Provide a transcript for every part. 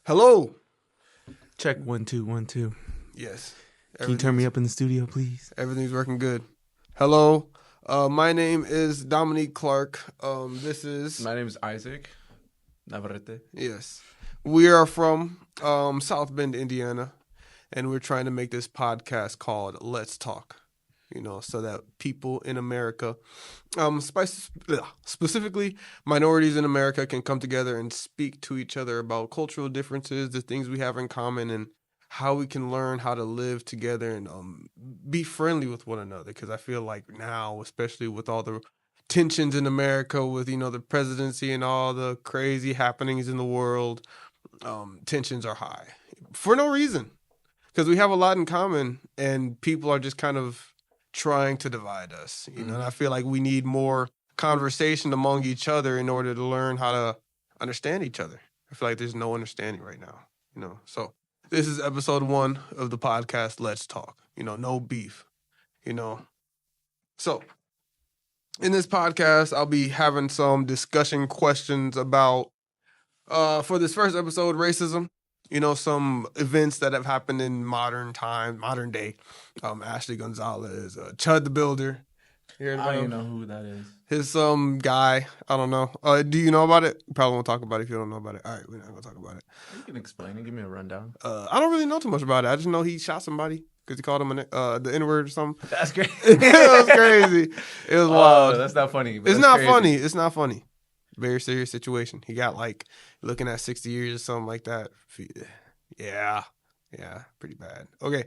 Hello. Check 1 2 1 2. Yes. Can you turn me up in the studio, please? Everything's working good. Hello. My name is Dominique Clark. This is My name is Isaac Navarrete. yes. We are from South Bend, Indiana, and we're trying to make this podcast called Let's Talk. So that people in America, specifically minorities in America, can come together and speak to each other about cultural differences, the things we have in common, and how we can learn how to live together and be friendly with one another. Because I feel like now, especially with all the tensions in America, with the presidency and all the crazy happenings in the world, tensions are high for no reason. Because we have a lot in common, and people are just kind of trying to divide us, and I feel like we need more conversation among each other in order to learn how to understand each other. I feel like there's no understanding right now, So this is episode 1 of the podcast, Let's Talk, no beef, So in this podcast, I'll be having some discussion questions about, for this first episode, racism. Some events that have happened in modern day. Ashley Gonzalez, Chud the Builder. I don't even know who that is. His guy. I don't know. Do you know about it? You probably won't talk about it if you don't know about it. All right, we're not gonna talk about it. You can explain it. Give me a rundown. I don't really know too much about it. I just know he shot somebody because he called him the N-word or something. That's great. It was crazy. It was wild. That's not funny. It's not funny. It's not funny. Very serious situation. He got looking at 60 years or something like that. Yeah, pretty bad. Okay,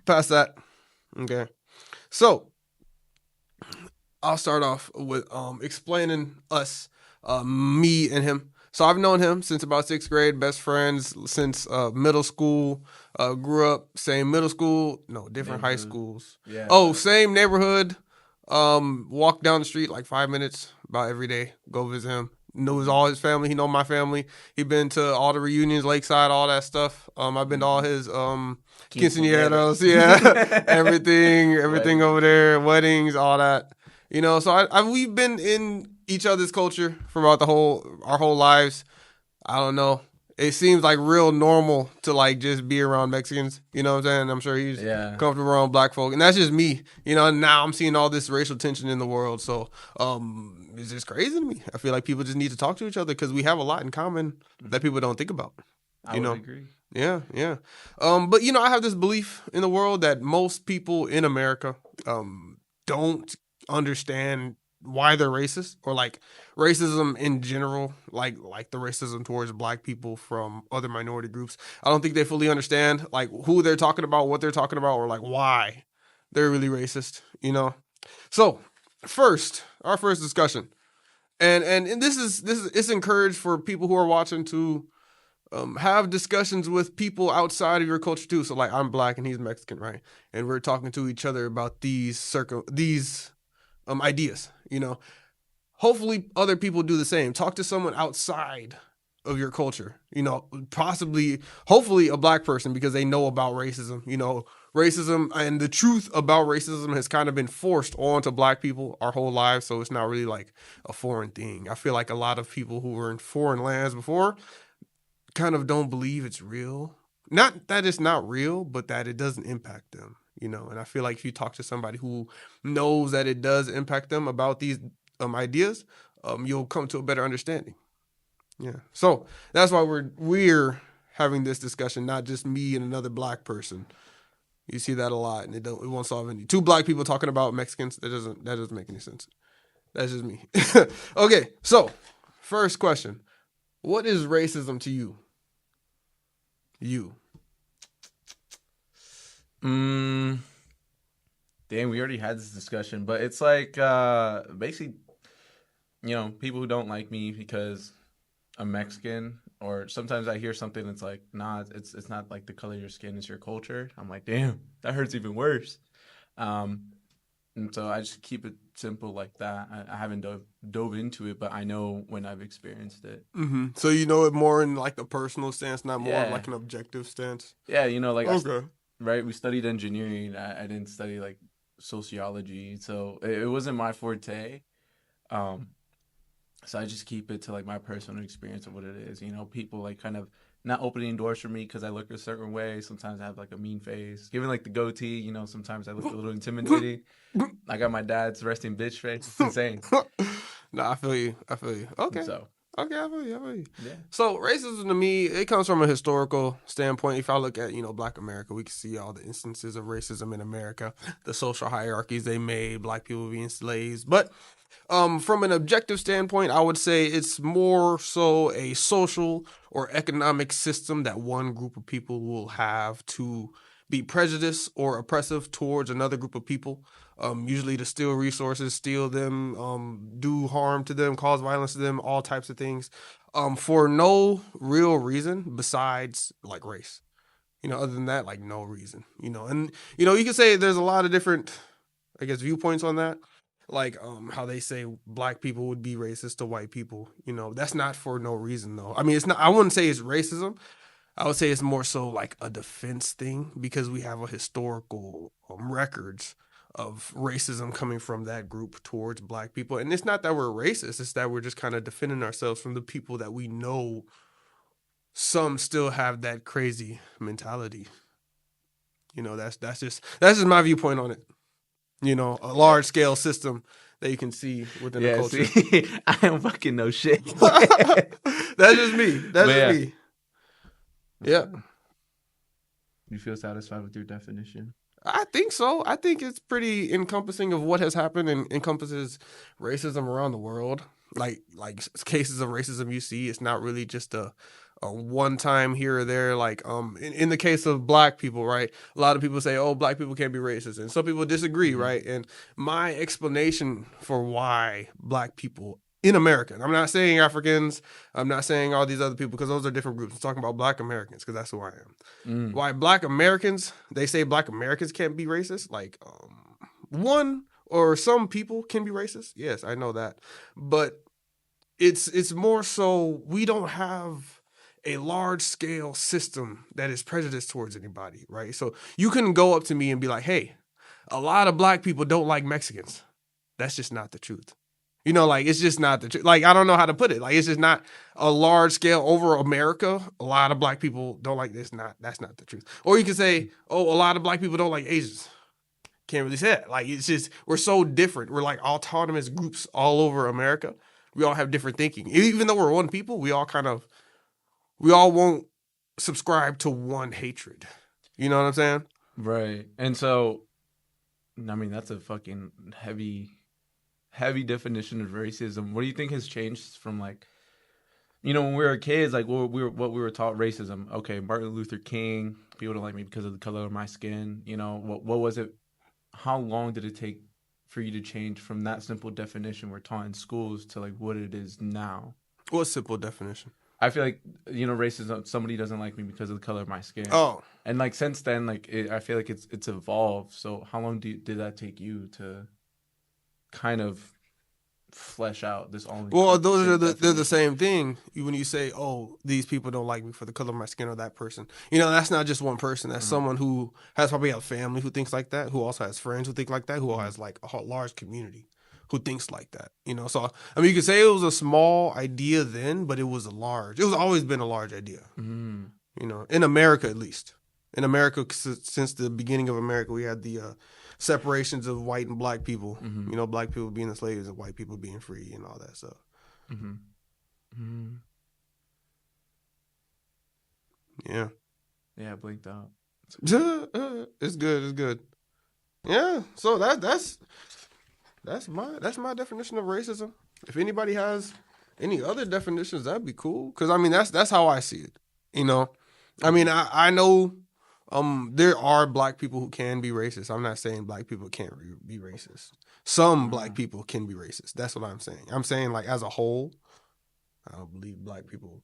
past that. Okay, so I'll start off with explaining us, me and him. So I've known him since about 6th grade, best friends since middle school. Grew up same middle school, no different high schools. Yeah. Oh, same neighborhood. Walk down the street like 5 minutes about every day. Go visit him. Knows all his family. He know my family. He been to all the reunions, Lakeside, all that stuff. I've been to all his quinceañeros, yeah, everything over there, weddings, all that. So we've been in each other's culture for about our whole lives. I don't know. It seems like real normal to just be around Mexicans. You know what I'm saying? I'm sure he's comfortable around black folk. And that's just me. Now I'm seeing all this racial tension in the world. So it's just crazy to me. I feel like people just need to talk to each other because we have a lot in common that people don't think about. I would agree. Yeah. But I have this belief in the world that most people in America don't understand why they're racist, or racism in general, like the racism towards black people from other minority groups. I don't think they fully understand who they're talking about, what they're talking about, or why they're really racist. So our first discussion, and this is it's encouraged for people who are watching to have discussions with people outside of your culture too. So I'm black and he's Mexican, right? And we're talking to each other about these ideas. Hopefully other people do the same. Talk to someone outside of your culture, hopefully a black person, because they know about racism. Racism and the truth about racism has kind of been forced onto black people our whole lives. So it's not really a foreign thing. I feel like a lot of people who were in foreign lands before kind of don't believe it's real. Not that it's not real, but that it doesn't impact them. And I feel like if you talk to somebody who knows that it does impact them about these ideas, you'll come to a better understanding. Yeah. So that's why we're having this discussion, not just me and another black person. You see that a lot, and it won't solve any. 2 black people talking about Mexicans, that doesn't make any sense. That's just me. Okay. So first question: what is racism to you? Damn, we already had this discussion, but it's basically, people who don't like me because I'm Mexican, or sometimes I hear something that's nah, it's not the color of your skin, it's your culture. I'm like, damn, that hurts even worse. And so I just keep it simple like that. I haven't dove into it, but I know when I've experienced it. Mm-hmm. So you know it more in a personal stance, not more of an objective stance. Yeah, okay. Right? We studied engineering. I didn't study sociology, so it wasn't my forte. So I just keep it to like my personal experience of what it is. You know, people like kind of not opening doors for me because I look a certain way. Sometimes I have like a mean face. Given like the goatee, you know, sometimes I look a little intimidating. I got my dad's resting bitch face. It's insane. No, I feel you. I feel you. Okay. So Okay, I feel you. I feel you. yeah. So racism to me, it comes from a historical standpoint. If I look at, Black America, we can see all the instances of racism in America, the social hierarchies they made, black people being slaves. But from an objective standpoint, I would say it's more so a social or economic system that one group of people will have to be prejudiced or oppressive towards another group of people. Usually to steal resources, steal them, do harm to them, cause violence to them, all types of things, for no real reason besides like race. Other than that, like no reason. And you can say there's a lot of different, I guess, viewpoints on that. Like how they say black people would be racist to white people. That's not for no reason though. I mean, it's not. I wouldn't say it's racism. I would say it's more so like a defense thing because we have a historical records of racism coming from that group towards black people. And it's not that we're racist, it's that we're just kind of defending ourselves from the people that we know some still have that crazy mentality. That's just my viewpoint on it. A large scale system that you can see within the culture. See, I don't fucking know shit. That's just me. That's just me. Yeah. You feel satisfied with your definition? I think so. I think it's pretty encompassing of what has happened and encompasses racism around the world. Like cases of racism you see, it's not really just a one time here or there. Like in the case of black people, right? A lot of people say, "Oh, black people can't be racist," and some people disagree, right? And my explanation for why black people in America, and I'm not saying Africans, I'm not saying all these other people because those are different groups. I'm talking about black Americans because that's who I am. Why black Americans? They say black Americans can't be racist. Like one or some people can be racist. Yes, I know that, but it's more so we don't have a large scale system that is prejudiced towards anybody, right? So you couldn't go up to me and be like, "Hey, a lot of black people don't like Mexicans." That's just not the truth. Like it's just not the truth. Like I don't know how to put it. Like it's just not a large scale over America. A lot of black people don't like this. That's not the truth. Or you can say, "Oh, a lot of black people don't like Asians." Can't really say that. Like it's just we're so different. We're like autonomous groups all over America. We all have different thinking. Even though we're one people, we all won't subscribe to one hatred. You know what I'm saying? Right. And so, I mean, that's a fucking heavy definition of racism. What do you think has changed from like, when we were kids, like what we were taught racism? Okay, Martin Luther King, people don't like me because of the color of my skin. What was it? How long did it take for you to change from that simple definition we're taught in schools to like what it is now? What simple definition? I feel like, racism, somebody doesn't like me because of the color of my skin. Oh. And like since then, like I feel like it's evolved. So how long did that take you to kind of flesh out this only? Well, they're the same thing. When you say, "Oh, these people don't like me for the color of my skin," or that person, that's not just one person. That's someone who has probably a family who thinks like that, who also has friends who think like that, who has like a large community who thinks like that. So I mean, you could say it was a small idea then, but it was always been a large idea. In America at least. In America, since the beginning of America, we had the separations of white and black people. Black people being the slaves and white people being free and all that stuff. Yeah. Yeah, I blinked out. It's good. It's good. Yeah. So that's my definition of racism. If anybody has any other definitions, that'd be cool. Because I mean, that's how I see it. I mean, I know. There are black people who can be racist. I'm not saying black people can't be racist. Some black people can be racist. That's what I'm saying. I'm saying like as a whole, I don't believe black people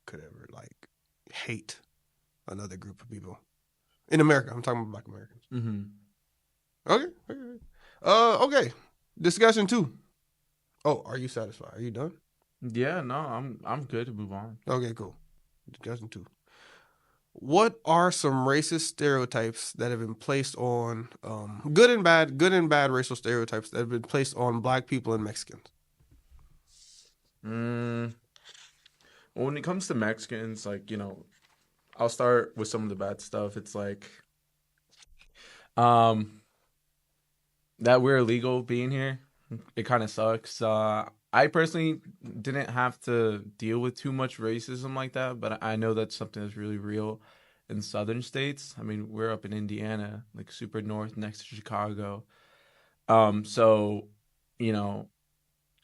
could ever like hate another group of people in America. I'm talking about black Americans. Okay. Discussion 2. Oh, are you satisfied? Are you done? Yeah, no, I'm good to move on. Okay, cool. Discussion 2. What are some racist stereotypes that have been placed on good and bad racial stereotypes that have been placed on black people and Mexicans? Mm, well, when it comes to Mexicans, like, I'll start with some of the bad stuff. It's like, um, that we're illegal being here. It kind of sucks. I personally didn't have to deal with too much racism like that, but I know that's something that's really real in southern states. I mean, we're up in Indiana, like super north next to Chicago. So, you know,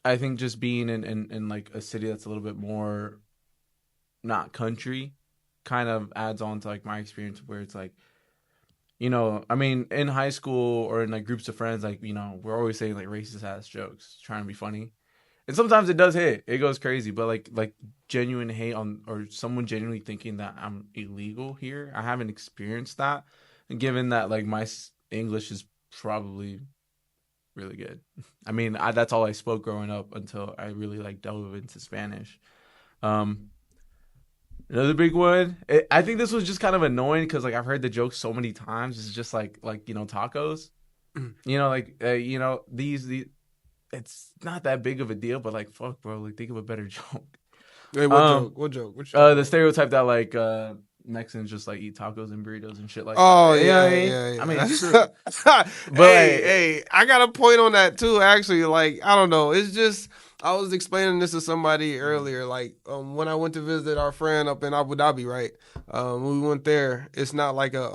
I think just being in like a city that's a little bit more not country kind of adds on to like my experience where it's like, I mean, in high school or in like groups of friends, like, we're always saying like racist ass jokes, trying to be funny. And sometimes it does hit. It goes crazy, but like genuine hate on or someone genuinely thinking that I'm illegal here, I haven't experienced that. And given that like my English is probably really good. I mean, that's all I spoke growing up until I really like dove into Spanish. Um, Another big one. I think this was just kind of annoying because like I've heard the joke so many times. It's just like tacos. These. It's not that big of a deal, but like fuck, bro. Like think of a better joke. Hey, what Um, joke? What joke? What you talking the about? stereotype that like Mexicans just like eat tacos and burritos and shit like that. Oh You know what yeah, I mean? yeah, I mean, it's yeah. true. But Hey, like, hey, I got a point on that too. Actually, like I don't know. It's just I was explaining this to somebody earlier. Like when I went to visit our friend up in Abu Dhabi, right? When we went there, it's not like a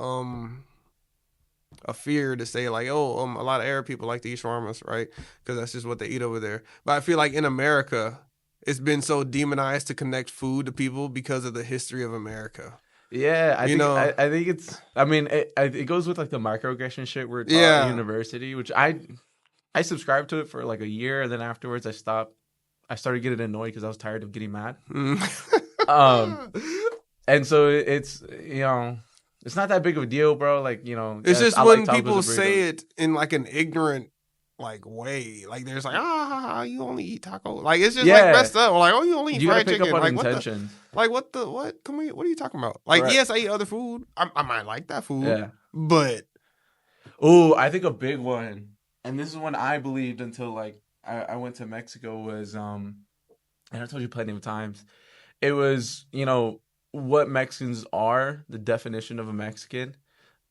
fear to say like, oh, a lot of Arab people like to eat shawarmas, right? Because that's just what they eat over there. But I feel like in America, it's been so demonized to connect food to people because of the history of America. yeah, I You think know? I think it's. I mean, it goes with like the microaggression shit we're taught at Yeah. university, which I subscribed to it for like a year, and then afterwards I stopped. I started getting annoyed because I was tired of getting mad. Mm. Um, and so it's it's not that big of a deal, bro. Like It's yes, just I like when tacos people and burritos. say it in like an ignorant like way. Like there's like, you only eat taco. Like it's just like Yeah, messed up. Like, oh, you only eat you gotta fried pick up chicken. on Like what the intentions, what can we what are you talking about? Like, right? yes, I eat other food. I might like that food, Yeah. but Oh, I think a big one, and this is one I believed until like I went to Mexico was and I told you plenty of times. It was what Mexicans are, the definition of a Mexican.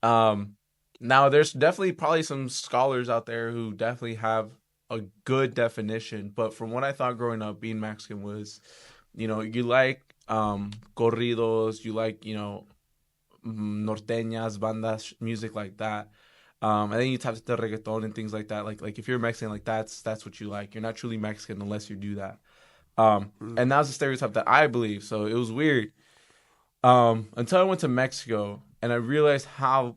Um, Now there's definitely probably some scholars out there who definitely have a good definition, but from what I thought growing up, being Mexican was, you like corridos, you like norteñas, bandas, music like that. And then you tap into reggaeton and things like that. Like if you're Mexican, like that's what you like. You're not truly Mexican unless you do that. mm, And that was a stereotype that I believe. So it was weird. Until I went to Mexico and I realized how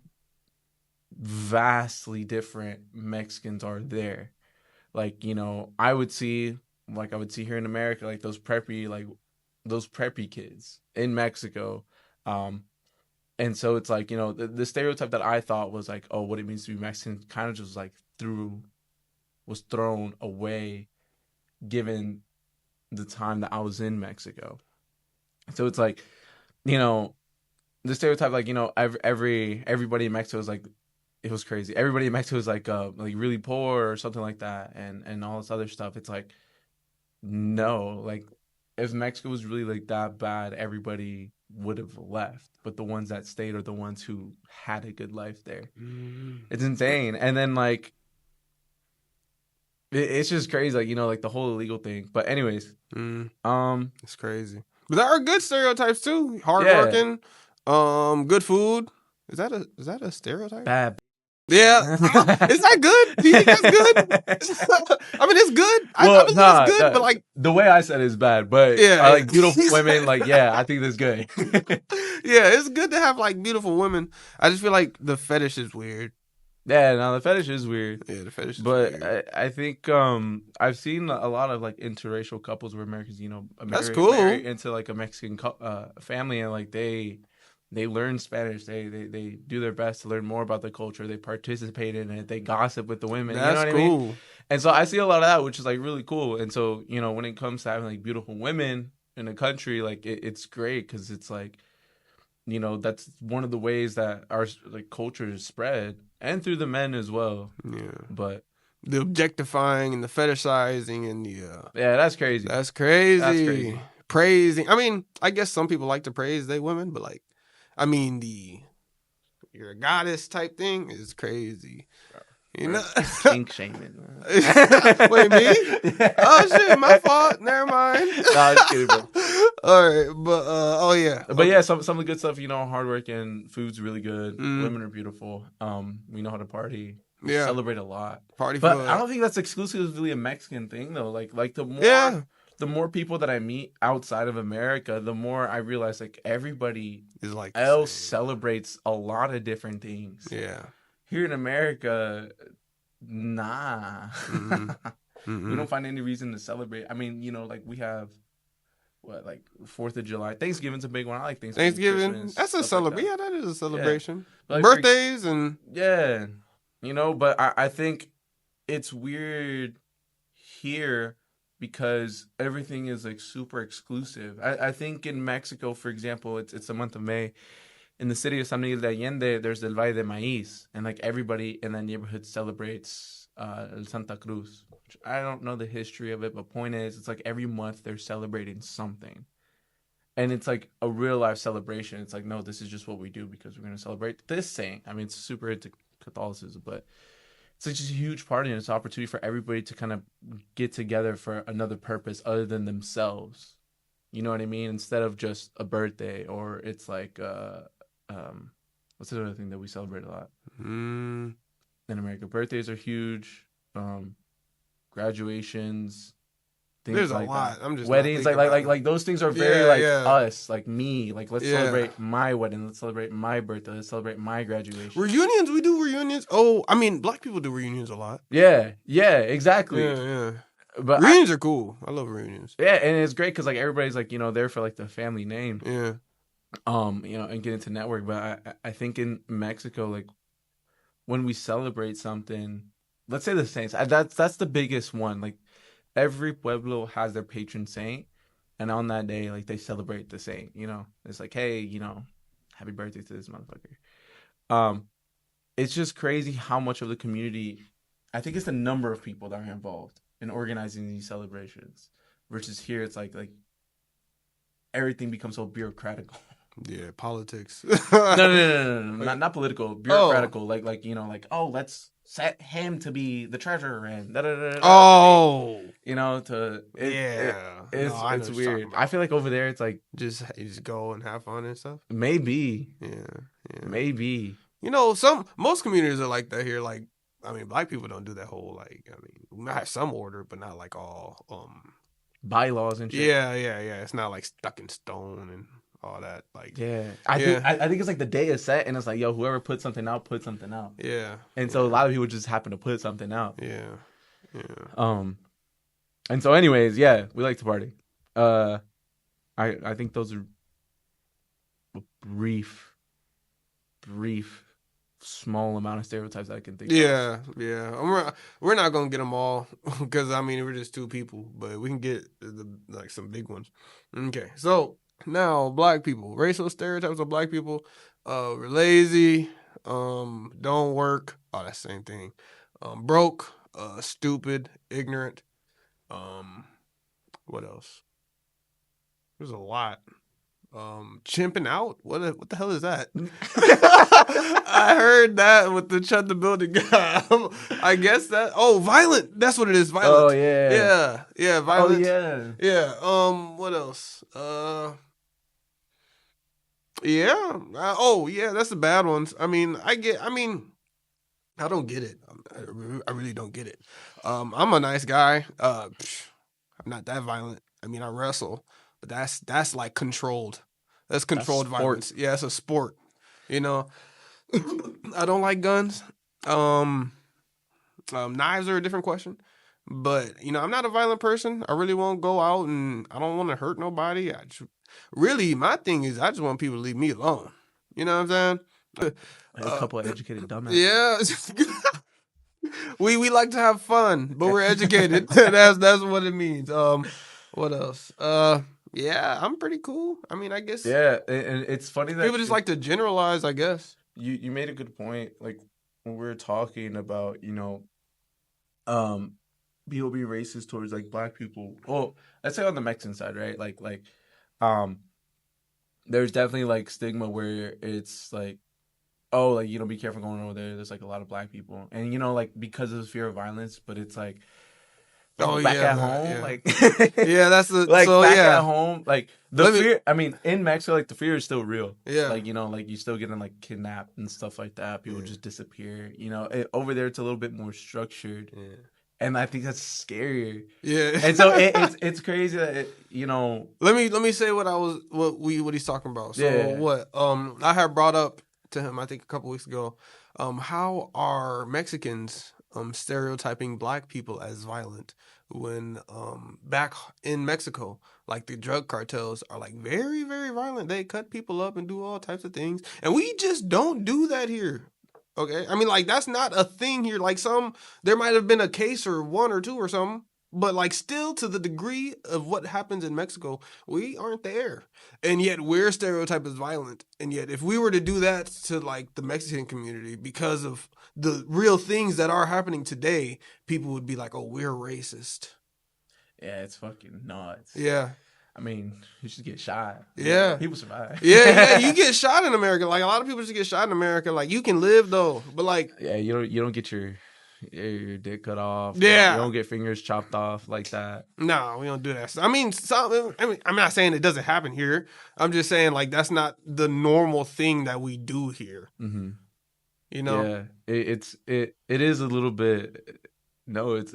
vastly different Mexicans are there. Like, I would see here in America, like those preppy kids in Mexico. Um, and so it's like, the stereotype that I thought was like, oh, what it means to be Mexican kind of just like was thrown away given the time that I was in Mexico. So it's like, you know, the stereotype, like, everybody in Mexico is like, it was crazy. Everybody in Mexico is like really poor or something like that, and all this other stuff. It's like, no, like if Mexico was really like that bad, everybody would have left. But the ones that stayed are the ones who had a good life there. mm, It's insane. And then like it's just crazy, like like the whole illegal thing. But anyways, mm, um, it's crazy. But there are good stereotypes too. yeah, Hardworking, good food. Is that a stereotype? bad. Yeah. Is that good? Do you think that's good? I mean, it's good. I Well, believe it's nah, good, but like, the way I said it is bad, but yeah, I yeah. like beautiful women. Like, yeah, I think that's good. Yeah, it's good to have like beautiful women. I just feel like the fetish is weird. Yeah, no, the fetish is weird, Yeah, the fetish is but weird. I think I've seen a lot of like interracial couples where Americans, That's marry cool. into like a Mexican family, and like they learn Spanish. They do their best to learn more about the culture. They participate in it. They gossip with the women. You know That's what I mean? cool. And so I see a lot of that, which is like really cool. And so when it comes to having like beautiful women in a country, like it's great because it's like that's one of the ways that our like culture is spread, and through the men as well. Yeah. But the objectifying and the fetishizing and the Yeah, that's crazy. that's crazy. That's crazy. Praising. I mean, I guess some people like to praise they women, but like, I mean, you're a goddess type thing is crazy. You know, Kink shaming. Wait, me? Oh shit, my fault. Never mind. Nah, just kidding, bro. All right, but oh yeah, But yeah, some of the good stuff, you know, hard work and food's really good. Mm. Women are beautiful. We know how to party. We Yeah. celebrate a lot. party But food. I don't think that's exclusively a Mexican thing though. Like Yeah, the more people that I meet outside of America, the more I realize like everybody it's like the else same. celebrates a lot of different things. Yeah. Here in America, nah. Mhm. We Mhm. don't find any reason to celebrate. I mean, you know, like we have what, like 4th of July. Thanksgiving's a big one. I like Thanksgiving. Christmas, That's a stuff like that. celebration. Yeah, that is a celebration. But, like, for- Birthdays and Yeah. You know, but I think it's weird here because everything is like super exclusive. I think in Mexico, for example, it's the month of May. In the city of San Miguel de Allende, there's the Valle de Maíz, and like everybody in that neighborhood celebrates El Santa Cruz. Which I don't know the history of it, but point is, it's like every month they're celebrating something, and it's like a real life celebration. It's like, no, this is just what we do because we're gonna celebrate this saint. I mean, it's super into Catholicism, but it's like just a huge party and it's an opportunity for everybody to kind of get together for another purpose other than themselves. You know what I mean? Instead of just a birthday, or it's like what's the other thing that we celebrate a lot mm, in America? Birthdays are huge. Graduations, things there's like a lot. that. I'm just Weddings, not thinking about it. like those things are very Yeah, like yeah. us, like me. Like let's Yeah. celebrate my wedding. Let's celebrate my birthday. Let's celebrate my graduation. Reunions, we do reunions. Oh, I mean, black people do reunions a lot. Yeah, exactly. Yeah. But Reunions are cool. I love reunions. yeah, and it's great because like everybody's like, you know, there for like the family name, Yeah. you know, and get into network. But I think in Mexico, like when we celebrate something, let's say the saints, that's the biggest one. Like every pueblo has their patron saint, and on that day, like they celebrate the saint. You know, it's like, hey, you know, happy birthday to this motherfucker. It's just crazy how much of the community. I think it's the number of people that are involved in organizing these celebrations versus here. It's like everything becomes so bureaucratic. Yeah, politics. No. Not political, bureaucratical. Like you know, like, oh, let's set him to be the treasurer and da. Oh. You know, to Yeah. it's No, I know it's what you're weird. talking about. I feel like over there, it's like You just go and have fun and stuff. maybe. Yeah. Maybe. You know, most communities are like that here. Like, I mean, black people don't do that whole like. I mean, we might have some order, but not like all. Bylaws and shit. Yeah. It's not like stuck in stone and all that. Like, Yeah. Yeah. I think it's like the day is set and it's like, yo, whoever put something out, put something out. yeah, And so a lot of people just happen to put something out. yeah. And so anyways, yeah, we like to party. I think those are brief small amount of stereotypes I can think of. Yeah. We're not gonna get them all because I mean we're just two people, but we can get like some big ones. Okay, so now black people, racial stereotypes of black people. We're lazy. Don't work. Oh, that's the same thing. Broke. Stupid. Ignorant. What else? There's a lot. Chimping out? What the hell is that? I heard that with the Chut the Building guy. I guess that. Oh, violent. That's what it is. Violent. Oh yeah. Yeah. Violent. Oh yeah. Yeah. What else? Yeah. Oh yeah. That's the bad ones. I mean, I don't get it. I really don't get it. I'm a nice guy. I'm not that violent. I mean, I wrestle, but that's like controlled. That's controlled sport. violence. Yeah, it's a sport. You know, I don't like guns. Knives are a different question. But, you know, I'm not a violent person. I really won't go out and I don't want to hurt nobody. Really, my thing is I just want people to leave me alone. You know what I'm saying? A couple of educated dumbasses. Yeah. we like to have fun, but we're educated. That's what it means. What else? Yeah, I'm pretty cool. I mean, I guess Yeah, and it's funny that people just like to generalize, I guess. you made a good point. Like when we were talking about, you know, um people being racist towards like black people. Well, let's say on the Mexican side, right? Um there's definitely like stigma where it's like, oh, like, you know, be careful going over there. There's like a lot of black people, and you know, like because of the fear of violence. But it's Oh like back yeah, at that home, yeah. like Yeah, that's the like so back at yeah. home, like the Let me fear. I mean, in Mexico, like the fear is still real. yeah. Like, you know, like you still getting like kidnapped and stuff like that. People Yeah. just disappear. You know, over there it's a little bit more structured, Yeah. and I think that's scarier. Yeah. And so it's crazy that you know. Let me say what he's talking about. So Yeah. what I had brought up to him I think a couple weeks ago, how are Mexicans stereotyping black people as violent when back in Mexico, like the drug cartels are like very very violent. They cut people up and do all types of things, and we just don't do that here. Okay, I mean, like that's not a thing here. Like there might have been a case or one or two or something, but like still to the degree of what happens in Mexico, we aren't there. And yet we're stereotyped as violent. And yet if we were to do that to like the Mexican community because of the real things that are happening today, people would be like, "Oh, we're racist." Yeah, it's fucking nuts. Yeah. I mean, you should get shot. Yeah. People survive. Yeah, you get shot in America. Like a lot of people just get shot in America. Like you can live though, but like Yeah, you don't get your dick cut off. yeah. You don't get fingers chopped off like that. No, we don't do that. I mean, I'm not saying it doesn't happen here. I'm just saying like that's not the normal thing that we do here. Mm-hmm. You know? Yeah, it is a little bit. No, it's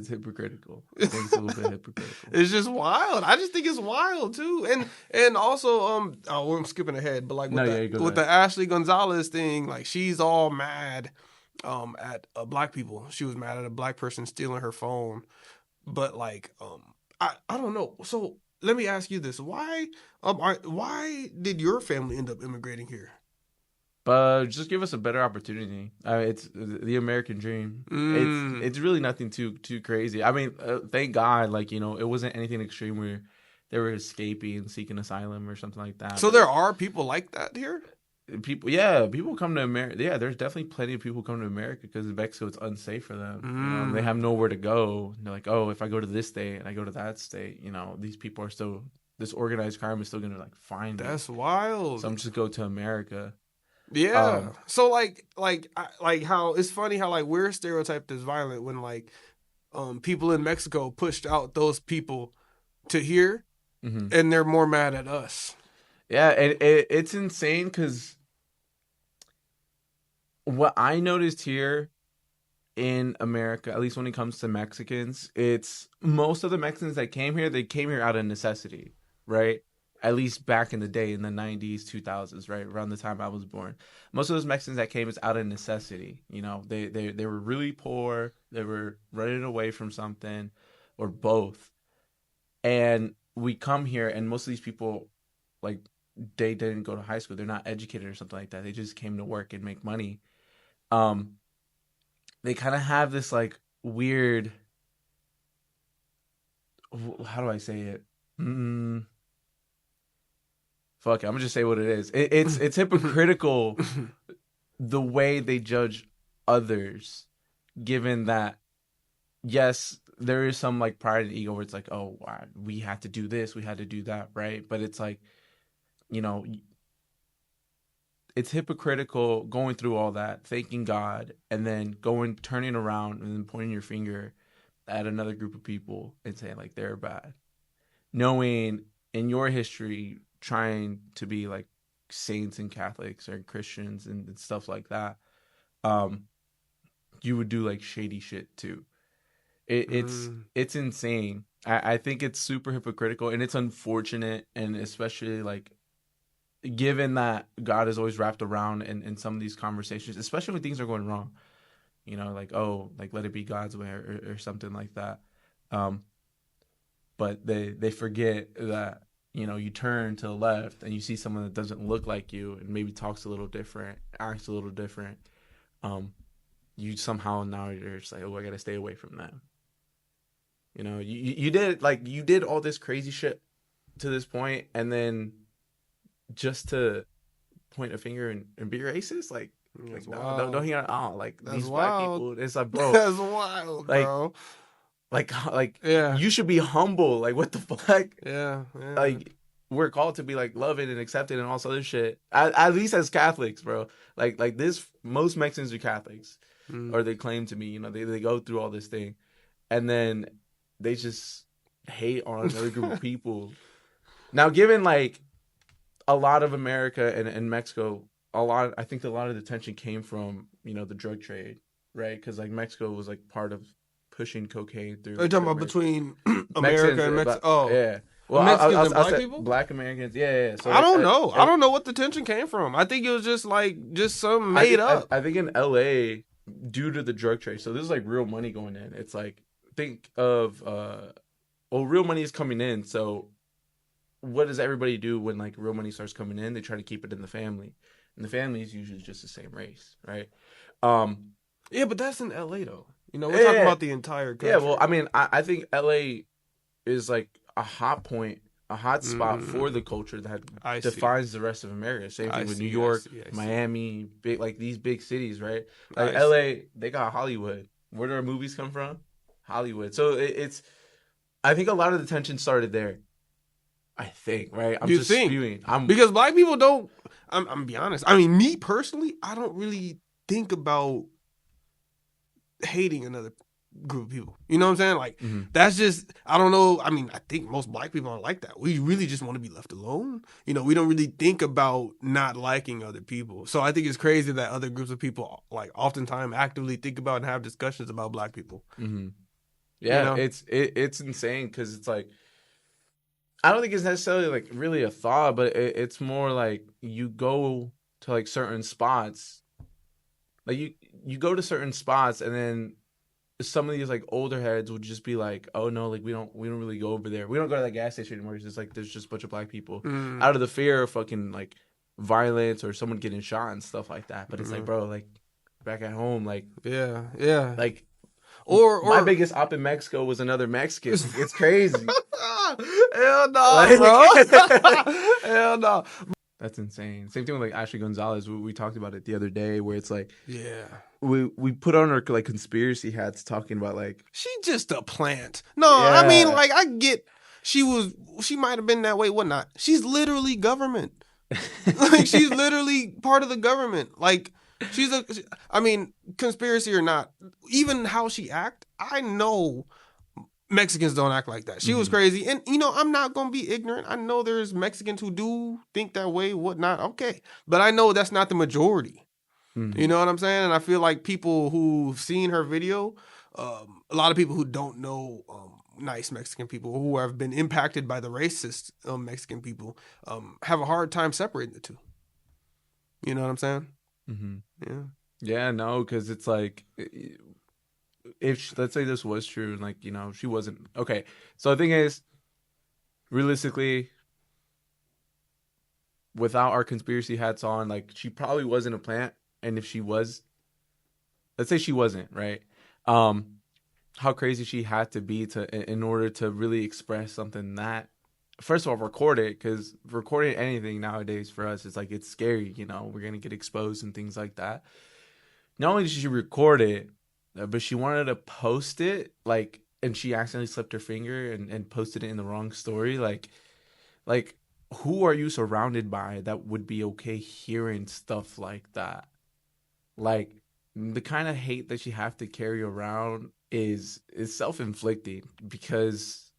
hypocritical. I think it's a little bit hypocritical. It's just wild. I just think it's wild too. And also oh, I'm skipping ahead, but like with the Ashley Gonzalez thing, like she's all mad at black people. She was mad at a black person stealing her phone. But like I don't know. So let me ask you this: why did your family end up immigrating here? But just give us a better opportunity. It's the American dream. It's really nothing too crazy. I mean, thank God, like, you know, it wasn't anything extreme where they were escaping, seeking asylum or something like that. So there are people like that here. People come to America. Yeah, there's definitely plenty of people come to America because in Mexico it's unsafe for them. You know, they have nowhere to go. They're like, oh, if I go to this state and I go to that state, you know, these people are still, this organized crime is still gonna like find me. That's wild. So I'm just go to America. Yeah. So like how it's funny how like we're stereotyped as violent when like people in Mexico pushed out those people to here, and they're more mad at us. Yeah, and it's insane because what I noticed here in America, at least when it comes to Mexicans, it's most of the Mexicans that came here, they came here out of necessity, right? At least back in the day, in the 90s, 2000s, right? Around the time I was born. Most of those Mexicans that came is out of necessity. You know, they were really poor. They were running away from something or both. And we come here and most of these people, like, they didn't go to high school. They're not educated or something like that. They just came to work and make money. They kind of have this, like, weird... How do I say it? Fuck it, I'm gonna just say what it is. It's hypocritical the way they judge others, given that yes, there is some like pride and ego where it's like, oh, we had to do this, we had to do that, right? But it's like, you know, it's hypocritical going through all that, thanking God, and then turning around and then pointing your finger at another group of people and saying like they're bad, knowing in your history trying to be like saints and Catholics or Christians and stuff like that, you would do like shady shit too. It's insane. I think it's super hypocritical and it's unfortunate, and especially like given that God is always wrapped around in some of these conversations, especially when things are going wrong. You know, like, oh, like let it be God's way or something like that. But they forget that, you know, you turn to the left and you see someone that doesn't look like you and maybe talks a little different, acts a little different. You somehow now you're just like, oh, I gotta stay away from them. You know, you did all this crazy shit to this point, and then just to point a finger and be racist, like That's Like, no, wild. don't hear. Oh, like That's these black wild. people. It's like, bro, That's wild, like, bro. like Yeah, you should be humble. Like, what the fuck? yeah, yeah. Like, we're called to be like loving and accepted and all this other shit. At least as Catholics, bro. Like this, most Mexicans are Catholics, Mm. or they claim to be. You know, they go through all this thing, and then they just hate on another group of people. Now, given like a lot of America and Mexico, I think a lot of the tension came from, you know, the drug trade, right? Because like Mexico was like part of pushing cocaine through. Are you talking to about America. between Mexicans, America and Mexico? but Oh, yeah. Well, Mexicans and I'll black say people? Black Americans. Yeah. So I like, don't know. I don't know what the tension came from. I think it was just some made up. I think in LA, due to the drug trade, so this is like real money going in. It's like, think of real money is coming in. So what does everybody do when like real money starts coming in? They try to keep it in the family, and the family is usually just the same race, right? Yeah, but that's in LA though. You know, we're talking about the entire country. Yeah, well, I mean, I think LA is like a hot point, a hot spot for the culture that defines the rest of America. Same thing with New York, Miami, big like these big cities, right? Like LA, they got Hollywood. Where do our movies come from? Hollywood. So it's. I think a lot of the tension started there. I think, right? I'm just spewing. Because black people don't. I'm gonna be honest. I mean, me personally, I don't really think about hating another group of people. You know what I'm saying? Like, that's just, I don't know. I mean, I think most black people are like that. We really just want to be left alone. You know, we don't really think about not liking other people. So I think it's crazy that other groups of people, like, oftentimes actively think about and have discussions about black people. Mm-hmm. Yeah, you know? It's insane because it's like, I don't think it's necessarily like really a thought, but it's more like you go to like certain spots. Like you go to certain spots, and then some of these like older heads would just be like, "Oh no, like we don't really go over there. We don't go to that gas station anymore. It's just like there's just a bunch of black people out of the fear of fucking like violence or someone getting shot and stuff like that." But it's like, bro, like back at home, like yeah, like or my biggest op in Mexico was another Mexican. It's crazy. Hell no, bro. Hell no. That's insane. Same thing with like Ashley Gonzalez. We talked about it the other day, where it's like, yeah, we put on our like conspiracy hats, talking about like she just a plant. No, I mean, like, I get she might have been that way, whatnot. She's literally government. Like, she's literally part of the government. Like, I mean, conspiracy or not, even how she act, I know Mexicans don't act like that. She was crazy. And, you know, I'm not going to be ignorant. I know there's Mexicans who do think that way, whatnot. Okay. But I know that's not the majority. You know what I'm saying? And I feel like people who've seen her video, a lot of people who don't know nice Mexican people who have been impacted by the racist Mexican people have a hard time separating the two. You know what I'm saying? Yeah. Yeah, no, because it's like, if let's say this was true, and like, you know, she wasn't okay. So the thing is, realistically, without our conspiracy hats on, like, she probably wasn't a plant. And if she was, let's say she wasn't, right? How crazy she had to be in order to really express something that, first of all, record it, because recording anything nowadays for us is like, it's scary, you know, we're gonna get exposed and things like that. Not only did she record it, but she wanted to post it, like, and she accidentally slipped her finger and posted it in the wrong story. Like, who are you surrounded by that would be okay hearing stuff like that? Like, the kind of hate that you have to carry around is self-inflicting, because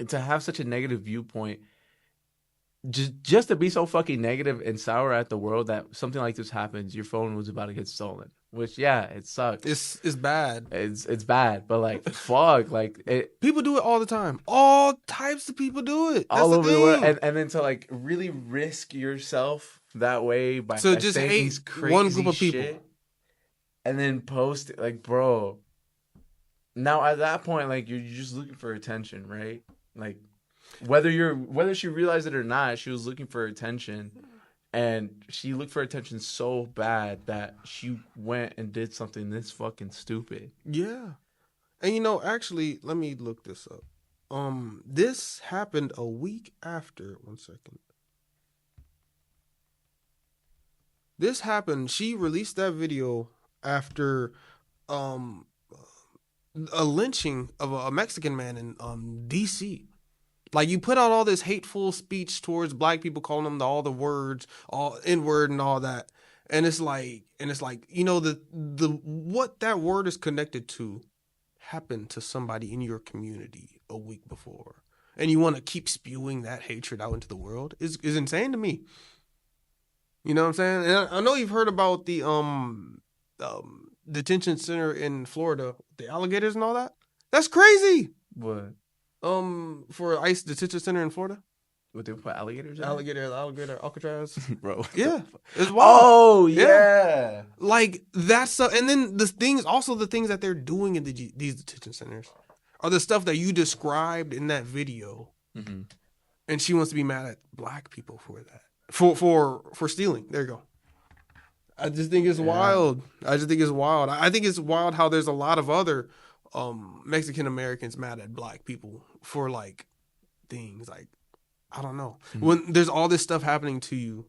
to have such a negative viewpoint, just to be so fucking negative and sour at the world that something like this happens, your phone was about to get stolen. Which, yeah, it sucks. It's bad. It's bad, but like, fuck, like people do it all the time. All types of people do it. That's all over the world, and then to like really risk yourself that way by just saying hate these crazy one group of people, shit, and then post it, like, bro. Now at that point, like, you're just looking for attention, right? Like, whether she realized it or not, she was looking for attention. And she looked for attention so bad that she went and did something this fucking stupid. Yeah. And, you know, actually, let me look this up. This happened a week after. 1 second. This happened. She released that video after a lynching of a Mexican man in DC. Like, you put out all this hateful speech towards black people, calling them all the words, all N word and all that, and it's like, you know, the what that word is connected to happened to somebody in your community a week before, and you want to keep spewing that hatred out into the world is insane to me. You know what I'm saying? And I know you've heard about the detention center in Florida, the alligators and all that. That's crazy. What? For ICE detention center in Florida. What, they put alligators in? Alligator, Alcatraz. Bro. Yeah. It's wild. Oh, yeah. Like, that's and then the things that they're doing in these detention centers are the stuff that you described in that video. Mm-hmm. And she wants to be mad at black people for that. For stealing. There you go. I just think it's wild. I think it's wild how there's a lot of other Mexican Americans mad at black people for like things like, I don't know, when there's all this stuff happening to you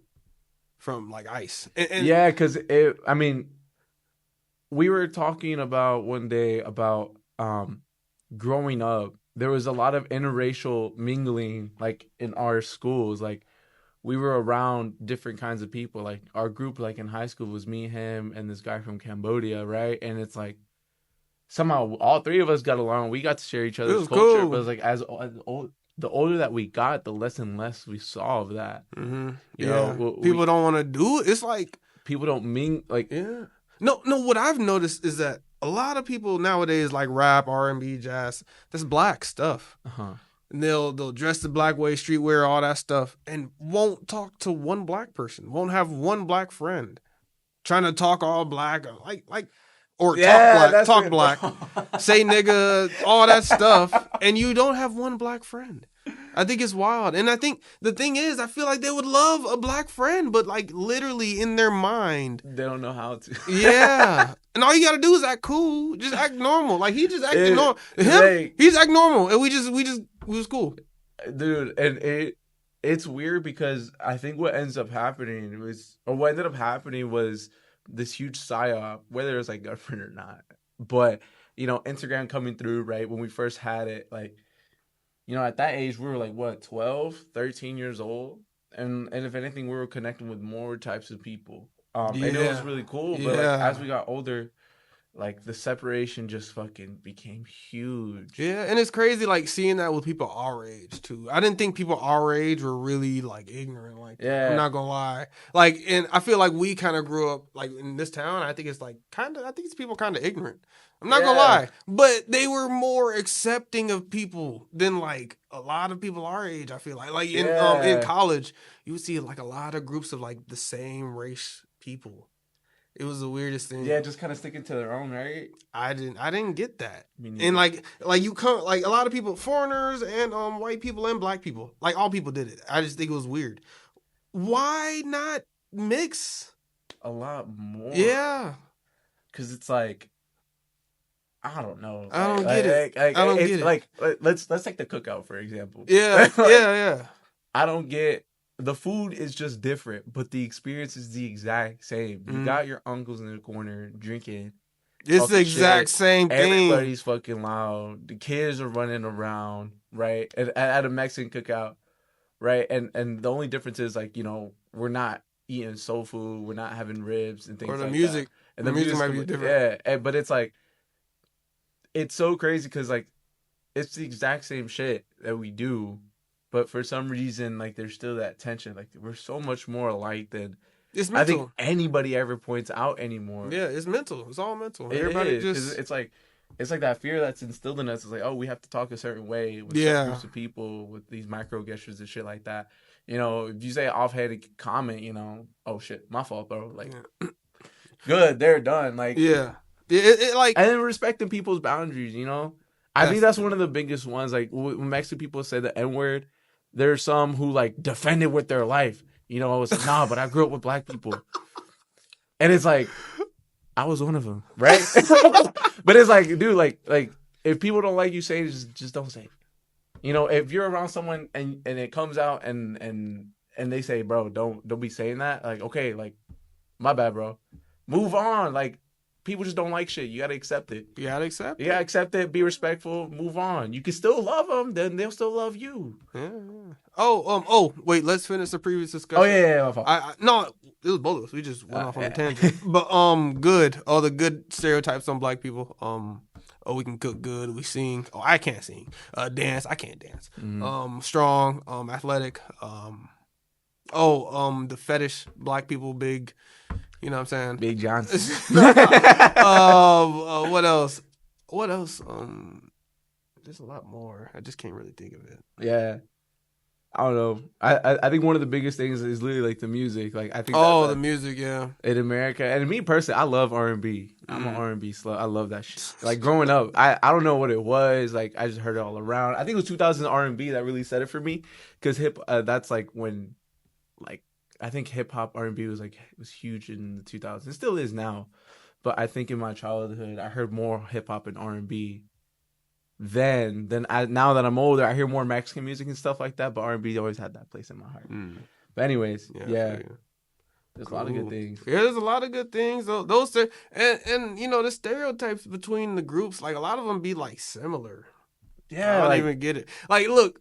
from like ICE. And yeah, because I mean, we were talking about one day about growing up. There was a lot of interracial mingling, like in our schools. Like, we were around different kinds of people. Like, our group, like in high school, was me, him, and this guy from Cambodia, right? And it's like, somehow all three of us got along. We got to share each other's culture. Cool. But it's like, the older that we got, the less and less we saw of that. Mm-hmm. You know, people don't want to do it. It's like, people don't like. Yeah. No. What I've noticed is that a lot of people nowadays like rap, R&B, jazz. That's black stuff. Uh-huh. And they'll dress the black way, streetwear, all that stuff, and won't talk to one black person. Won't have one black friend. Trying to talk all black, or talk black, say nigga, all that stuff, and you don't have one black friend. I think it's wild. And I think the thing is, I feel like they would love a black friend, but like literally in their mind, they don't know how to. Yeah. And all you gotta do is act cool. Just act normal. Like, he just acted normal. He's act normal. And we was cool. Dude, and it's weird because I think what ended up happening was this huge psyop, whether it's like girlfriend or not. But, you know, Instagram coming through, right? When we first had it, like, you know, at that age, we were like, what, 12, 13 years old? And if anything, we were connecting with more types of people. And it was really cool. But like, as we got older, like, the separation just fucking became huge. Yeah, and it's crazy, like, seeing that with people our age, too. I didn't think people our age were really, like, ignorant. Like, I'm not gonna lie. Like, and I feel like we kind of grew up, like, in this town. I think it's, like, I think it's people kind of ignorant. I'm not gonna lie. But they were more accepting of people than, like, a lot of people our age, I feel like. Like, in college, you would see, like, a lot of groups of, like, the same race people. It was the weirdest thing. Yeah, just kind of sticking to their own, right? I didn't get that. And like you come, like, a lot of people, foreigners and white people and black people, like, all people did it. I just think it was weird. Why not mix a lot more? Yeah, because it's like, I don't know. I don't get it. I don't get it. Like, let's take the cookout for example. Yeah, yeah. I don't get. The food is just different, but the experience is the exact same. You got your uncles in the corner drinking. It's the exact same thing. Everybody's fucking loud. The kids are running around, right? At a Mexican cookout, right? And the only difference is, like, you know, we're not eating soul food. We're not having ribs and things like that. Or the music. And the music might be different. Yeah, but it's like, it's so crazy because, like, it's the exact same shit that we do. But for some reason, like, there's still that tension. Like, we're so much more alike than I think anybody ever points out anymore. Yeah, it's mental. It's all mental. Everybody just it's like that fear that's instilled in us. It's like, oh, we have to talk a certain way with certain groups of people with these micro gestures and shit like that. You know, if you say an offhanded comment, you know, oh shit, my fault, bro. Like, good, they're done. Like, it like, and then respecting people's boundaries. You know, I think that's one of the biggest ones. Like, when Mexican people say the N-word. There's some who, like, defend it with their life. You know, it's like, nah, but I grew up with black people. And it's like, I was one of them, right? But it's like, dude, like if people don't like you saying it, just don't say it. You know, if you're around someone and it comes out and they say, bro, don't be saying that. Like, okay, like, My bad, bro. Move on. Like, people just don't like shit. You gotta accept it. You gotta accept You it. gotta accept it. Be respectful. Move on. You can still love them. Then they'll still love you. Yeah. Oh, wait. Let's finish the previous discussion. Oh yeah. My fault. No, it was both of us. We just went off on a yeah. tangent. But good. All the good stereotypes on black people. Oh, we can cook good. We sing. Oh, I can't sing. Dance. I can't dance. Strong. Athletic. The fetish. Black people big. You know what I'm saying? Big Johnson. What else? What else? There's a lot more. I just can't really think of it. Yeah. I don't know. I think one of the biggest things is literally like the music. Like I think the music, yeah. In America, and me personally, I love R&B. I'm an R&B slut. I love that shit. Like growing up, I don't know what it was. Like I just heard it all around. I think it was 2000 R&B that really said it for me, because that's like when, like I think hip hop R&B was huge in the 2000s. It still is now, but I think in my childhood I heard more hip hop and R&B. Now that I'm older, I hear more Mexican music and stuff like that, but R&B always had that place in my heart. But anyways, yeah. There's a lot of good things. Yeah, there's a lot of good things. Those and you know, the stereotypes between the groups, like a lot of them be like similar. Yeah, I don't even get it. Like, look,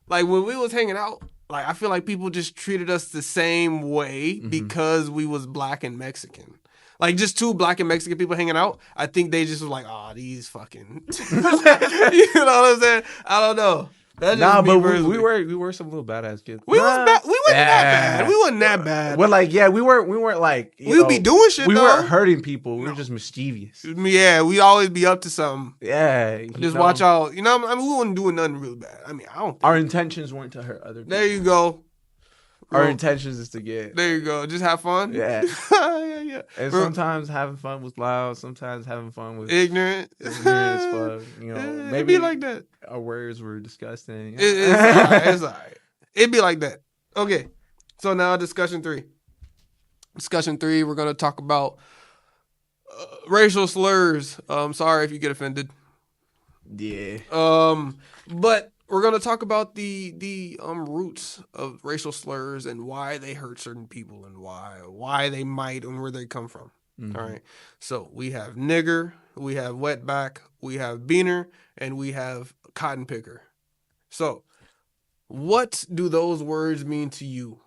like when we was hanging out, like I feel like people just treated us the same way because we was black and Mexican. Like, just two black and Mexican people hanging out, I think they just was like, oh, these fucking... you know what I'm saying? I don't know. Nah, but we were some little badass kids. We wasn't that bad. We wasn't that bad. Well, like, yeah, we weren't like... We would be doing shit, We though. weren't hurting people. We were just mischievous. Yeah, we always be up to something. Yeah. Just watch out. You know, I mean, we wasn't doing nothing really bad. I mean, I don't... Our intentions weren't to hurt other people. There you go. Our intentions is to get... There you go. Just have fun. Yeah. yeah. And sometimes having fun was loud. Sometimes having fun was... Ignorant. As fuck. You know, maybe... It'd be like that. Our words were disgusting. It's all right. It'd be like that. Okay. So now discussion 3. Discussion 3, we're going to talk about racial slurs. Sorry if you get offended. Yeah. But... we're going to talk about the roots of racial slurs and why they hurt certain people and why they might and where they come from. All right. So we have nigger, we have wetback, we have beaner, and we have cotton picker. So what do those words mean to you?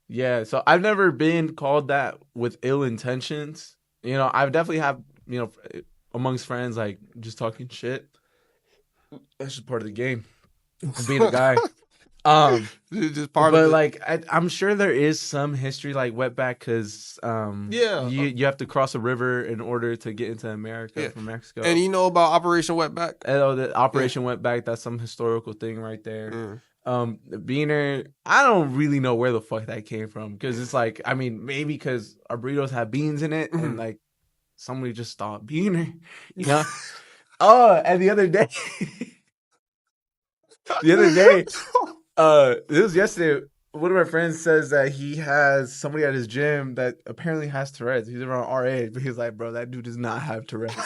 Yeah. So I've never been called that with ill intentions. You know, I've definitely have, you know, amongst friends, like just talking shit. That's just part of the game. Being a guy. Just part of it. But like I'm sure there is some history like wetback, because you have to cross a river in order to get into America from Mexico. And you know about Operation Wetback? The Operation Wetback, that's some historical thing right there. Beaner, I don't really know where the fuck that came from, because it's like, I mean, maybe because our burritos have beans in it and like somebody just thought beaner, you know? Oh, and the other day, this was yesterday. One of my friends says that he has somebody at his gym that apparently has Tourette's. He's around our age, but he's like, bro, that dude does not have Tourette's.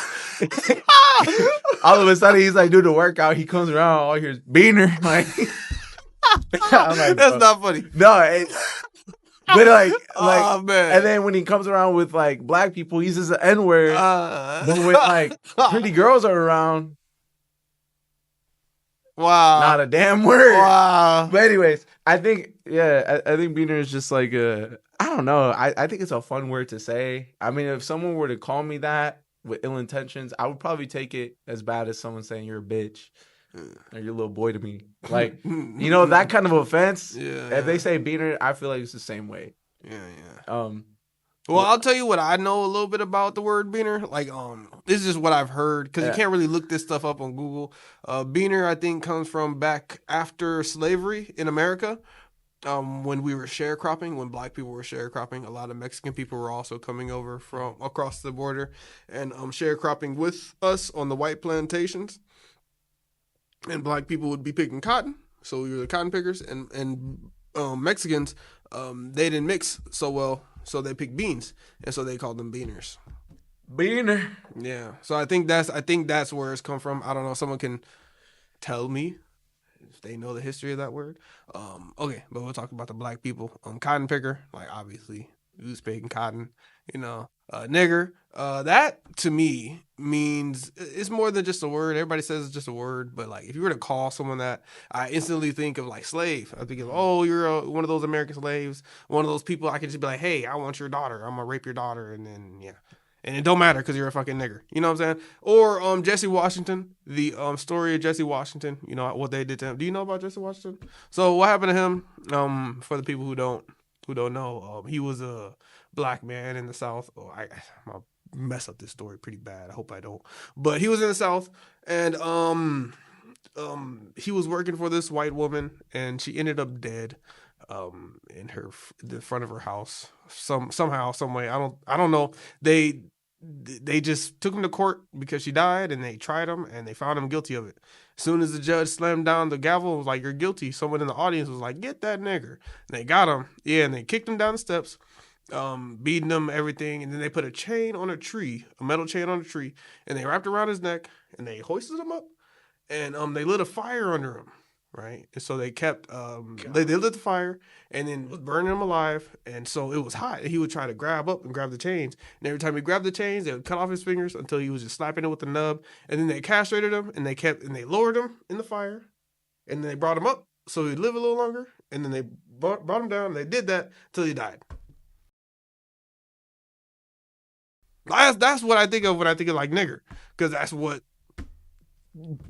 All of a sudden, he's like doing the workout. He comes around, all he hears beaner. Like, I'm like, that's not funny. No, but like, oh, man. And then when he comes around with like black people, he says the N-word. But when like pretty girls are around, wow, not a damn word. Wow. But anyways, I think beaner is just like I don't know. I think it's a fun word to say. I mean, if someone were to call me that with ill intentions, I would probably take it as bad as someone saying you're a bitch. Or you're a little boy to me. Like, you know, that kind of offense. Yeah. If they say beaner, I feel like it's the same way. Yeah. Well, I'll tell you what I know a little bit about the word beaner. Like, this is just what I've heard, because you can't really look this stuff up on Google. Beaner, I think, comes from back after slavery in America. When we were sharecropping, when black people were sharecropping, a lot of Mexican people were also coming over from across the border and sharecropping with us on the white plantations. And black people would be picking cotton, so we were the cotton pickers. And Mexicans, they didn't mix so well, so they picked beans, and so they called them beaners. Beaner. Yeah. So I think that's where it's come from. I don't know. Someone can tell me if they know the history of that word. Okay, but we'll talk about the black people. Cotton picker, like obviously You was picking cotton, you know. Nigger, that to me means it's more than just a word. Everybody says it's just a word, but like if you were to call someone that, I instantly think of like slave. I think of, oh, you're one of those American slaves, one of those people. I could just be like, hey, I want your daughter. I'm gonna rape your daughter, and then yeah, and it don't matter because you're a fucking nigger. You know what I'm saying? Or Jesse Washington, the story of Jesse Washington. You know what they did to him. Do you know about Jesse Washington? So what happened to him? For the people who don't know, he was a black man in the South. Oh, I mess up this story pretty bad. I hope I don't. But he was in the South, and he was working for this white woman, and she ended up dead, in the front of her house. Somehow, some way. I don't know. They just took him to court because she died, and they tried him, and they found him guilty of it. As soon as the judge slammed down the gavel, it was like, you're guilty. Someone in the audience was like, get that nigger. And they got him. Yeah, and they kicked him down the steps, beating him, everything. And then they put a chain on a tree, a metal chain on a tree, and they wrapped around his neck, and they hoisted him up, and they lit a fire under him, right? And so they kept, they lit the fire, and then was burning him alive, and so it was hot. And he would try to grab up and grab the chains, and every time he grabbed the chains, they would cut off his fingers until he was just slapping it with the nub, and then they castrated him, and they lowered him in the fire, and then they brought him up so he'd live a little longer, and then they brought him down, and they did that till he died. That's what I think of when I think of like nigger, because that's what.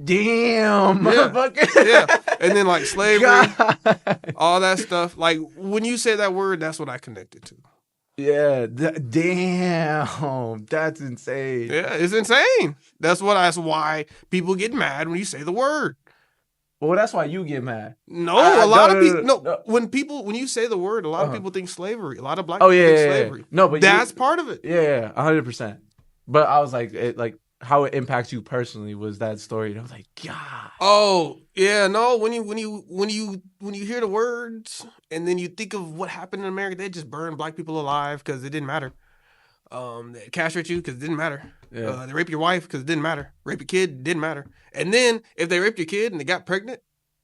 Damn, motherfucker. Yeah. And then like slavery, all that stuff. Like when you say that word, that's what I connected to. Yeah. Damn. That's insane. Yeah, it's insane. That's why people get mad when you say the word. Well, that's why you get mad. No, a lot of people. No, when you say the word, a lot of people think slavery. A lot of black people think slavery. No, but that's part of it. Yeah, 100%. But I was like, how it impacts you personally was that story. And I was like, God. Oh yeah, no. When you hear the words and then you think of what happened in America, they just burned black people alive because it didn't matter. They castrate you because it didn't matter. Yeah. They rape your wife because it didn't matter. Rape your kid, didn't matter. And then if they raped your kid and they got pregnant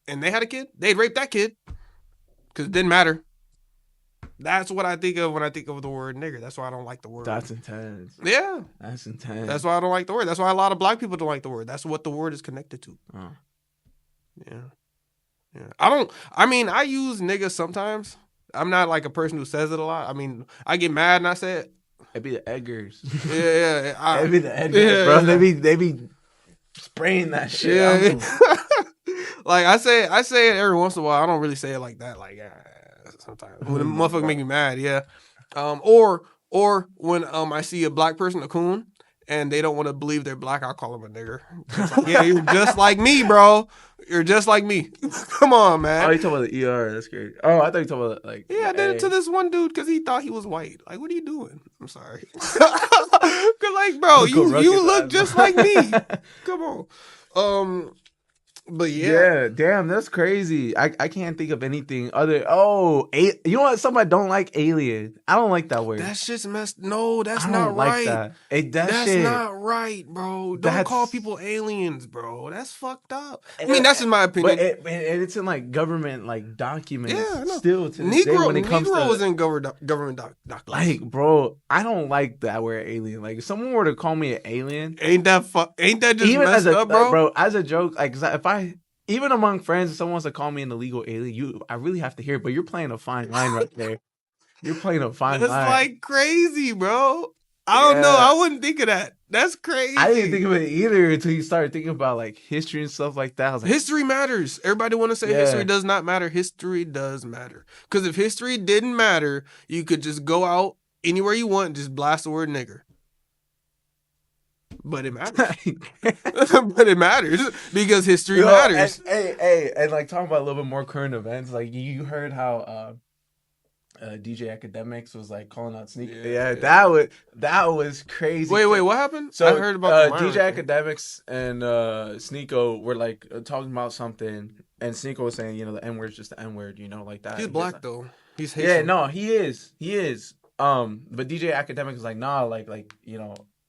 and they had a kid, they'd rape that kid because it didn't matter. That's what I think of when I think of the word nigger. That's why I don't like the word. That's intense. Yeah. That's intense. That's why I don't like the word. That's why a lot of black people don't like the word. That's what the word is connected to. Oh. Yeah. I use nigga sometimes. I'm not like a person who says it a lot. I mean, I get mad and I say it. It'd be the Edgars. Yeah. It'd be the Edgars, bro. They be spraying that shit. Yeah. Like I say it every once in a while. I don't really say it like that. Like sometimes when the motherfucker make me mad, yeah. Or when I see a black person, a coon, and they don't want to believe they're black, I'll call them a nigger. Like, yeah, you're just like me, bro. You're just like me. Come on, man. Oh, you talking about the ER? That's great. Oh, I thought you talking about like. Yeah, I did it to this one dude because he thought he was white. Like, what are you doing? I'm sorry. Cause like, bro, you look just like me. Come on. But yeah, damn, that's crazy. I can't think of anything other. You know what? Something I don't like, alien. I don't like that word. That shit's messed. No, that's I not don't like right. that. That's shit. not right, bro. Don't call people aliens, bro. That's fucked up. I mean, that's in my opinion. But it's in like government like documents. Yeah, I know. Still to this day when it comes to was in government documents. Like, bro, I don't like that word alien. Like, if someone were to call me an alien, ain't that just even messed up, bro? Bro, as a joke, like if I. Even among friends, if someone wants to call me an illegal alien, I really have to hear it. But you're playing a fine line right there. You're playing a fine line. That's like crazy, bro. I don't know. I wouldn't think of that. That's crazy. I didn't think of it either until you started thinking about like history and stuff like that. I was like, history matters. Everybody want to say history does not matter. History does matter. Because if history didn't matter, you could just go out anywhere you want and just blast the word nigger. But it matters. But it matters because history matters. And like talking about a little bit more current events, like you heard how DJ Academics was like calling out Sneak. Yeah, that was crazy. Wait, what happened? So I heard about DJ Academics and Sneeko were like talking about something, and Sneeko was saying, the N word's just the N word, like that. He's black though. He's Haitian. Yeah, no, he is. But DJ Academics was like, nah, like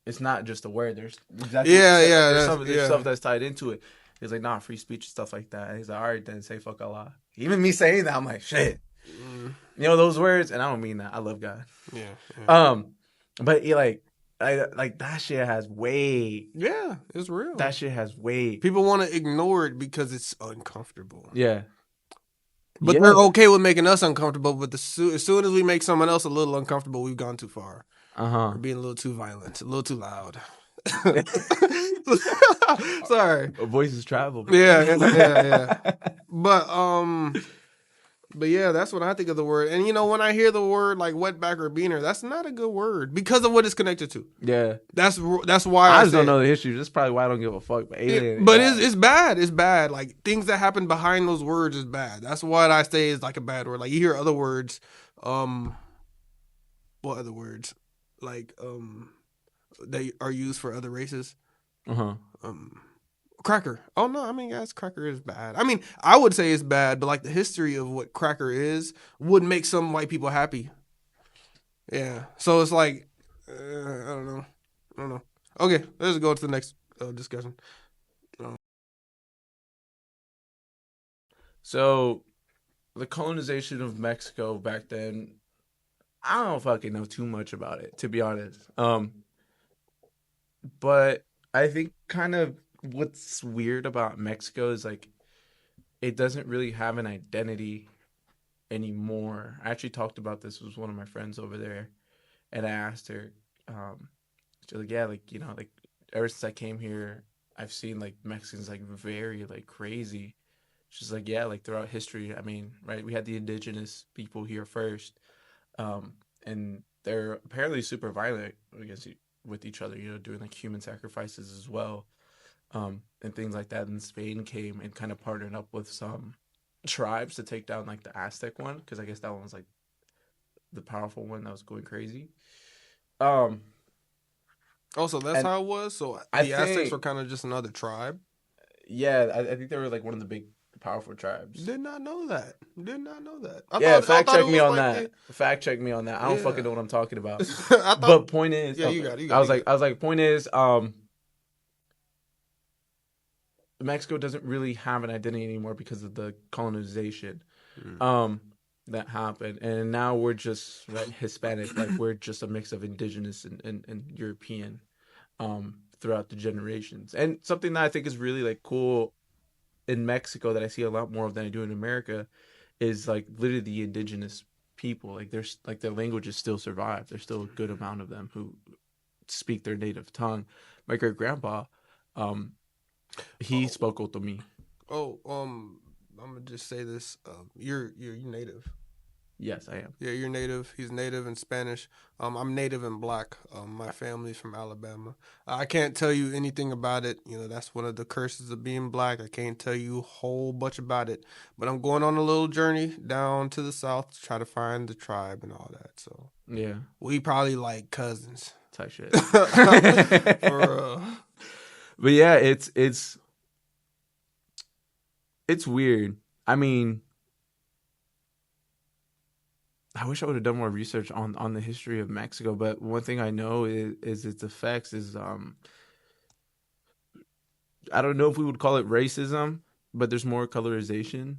it's not just a word. There's stuff that's tied into it. He's like, free speech and stuff like that. And he's like, all right, then say fuck Allah. Even me saying that, I'm like, shit. You know those words, and I don't mean that. I love God. Yeah, yeah, But like that shit has weight. yeah. It's real. That shit has weight. People want to ignore it because it's uncomfortable. Yeah. But Yeah. they're okay with making us uncomfortable. But as soon as we make someone else a little uncomfortable, we've gone too far. We're being a little too violent, a little too loud. Sorry. Voices travel. Yeah. But yeah, that's when I think of the word. And when I hear the word like wetback or beaner, that's not a good word because of what it's connected to. Yeah. That's why I I just don't say know it. the history. That's probably why I don't give a fuck. But alien. But it's bad. It's bad. Like things that happen behind those words is bad. That's what I say is like a bad word. Like you hear other words, what other words? Like they are used for other races. Cracker. Oh no, I mean, yes, cracker is bad. I mean, I would say it's bad, but like the history of what cracker is would make some white people happy. Yeah. So it's like, I don't know. Okay, let's go to the next discussion. So the colonization of Mexico back then, I don't fucking know too much about it, to be honest. But I think kind of what's weird about Mexico is like it doesn't really have an identity anymore. I actually talked about this with one of my friends over there, and I asked her, she's like, yeah, like like ever since I came here, I've seen like Mexicans like very like crazy. She's like, yeah, like throughout history, I mean, right, we had the indigenous people here first, and they're apparently super violent against with each other, doing like human sacrifices as well, and things like that. And Spain came and kind of partnered up with some tribes to take down like the Aztec one, because I guess that one was like the powerful one that was going crazy. Also, that's And how it was. So I the Aztecs think, were kind of just another tribe. yeah, I think they were like one of the big powerful tribes. Did not know that. Did not know that. Yeah, I fact thought check it me was on like that. Fact check me on that. I don't fucking yeah. know what I'm talking about. I thought. But point is, Yeah, you got it. I was like, point is, Mexico doesn't really have an identity anymore because of the colonization, that happened, and now we're just right, Hispanic, like we're just a mix of indigenous and European, throughout the generations. And something that I think is really like cool in Mexico that I see a lot more of than I do in America is like literally the indigenous people. Like there's like their languages still survive. There's still a good amount of them who speak their native tongue. My great grandpa, he spoke Otomi. Oh, I'm gonna just say this. You're native. Yes, I am. Yeah, you're native. He's native in Spanish. I'm native and black. My family's from Alabama. I can't tell you anything about it. That's one of the curses of being black. I can't tell you a whole bunch about it. But I'm going on a little journey down to the south to try to find the tribe and all that. So Yeah, we probably like cousins. type shit. For But yeah, it's weird. I mean, I wish I would have done more research on the history of Mexico, but one thing I know is its effects is I don't know if we would call it racism, but there's more colorism,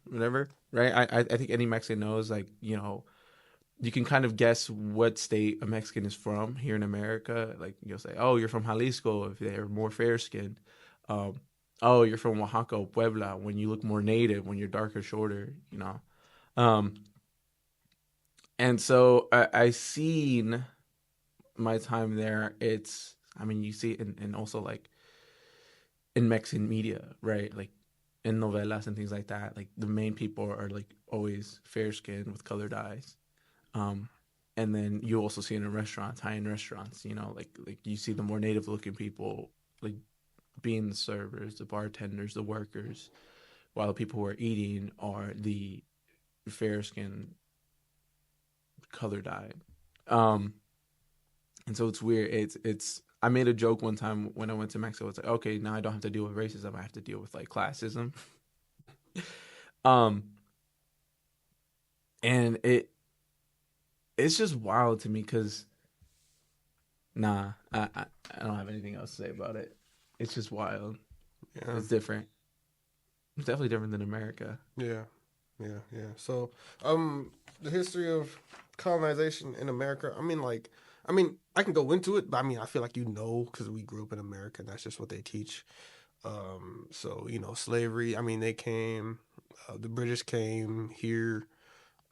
whatever, right? I think any Mexican knows, like, you can kind of guess what state a Mexican is from here in America. Like, you'll say, oh, you're from Jalisco if they're more fair skinned. Oh, you're from Oaxaca or Puebla when you look more native, when you're darker, shorter. Um, and so I seen my time there. I mean, you see it and also like in Mexican media, right? Like in novelas and things like that. Like the main people are like always fair skinned with colored eyes. Um, and then you also see it in restaurants, high end restaurants. Like you see the more native looking people like being the servers, the bartenders, the workers, while the people who are eating are the fair skinned, colored eyed. Um, and so it's weird. It's I made a joke one time when I went to Mexico. It's like, okay, now I don't have to deal with racism. I have to deal with like classism. Um, and it's just wild to me because I don't have anything else to say about it. It's just wild. yeah, It's different. It's definitely different than America. yeah. Yeah. So, the history of colonization in America. I can go into it, but I mean, I feel like because we grew up in America, and that's just what they teach. So slavery. I mean, they came. The British came here.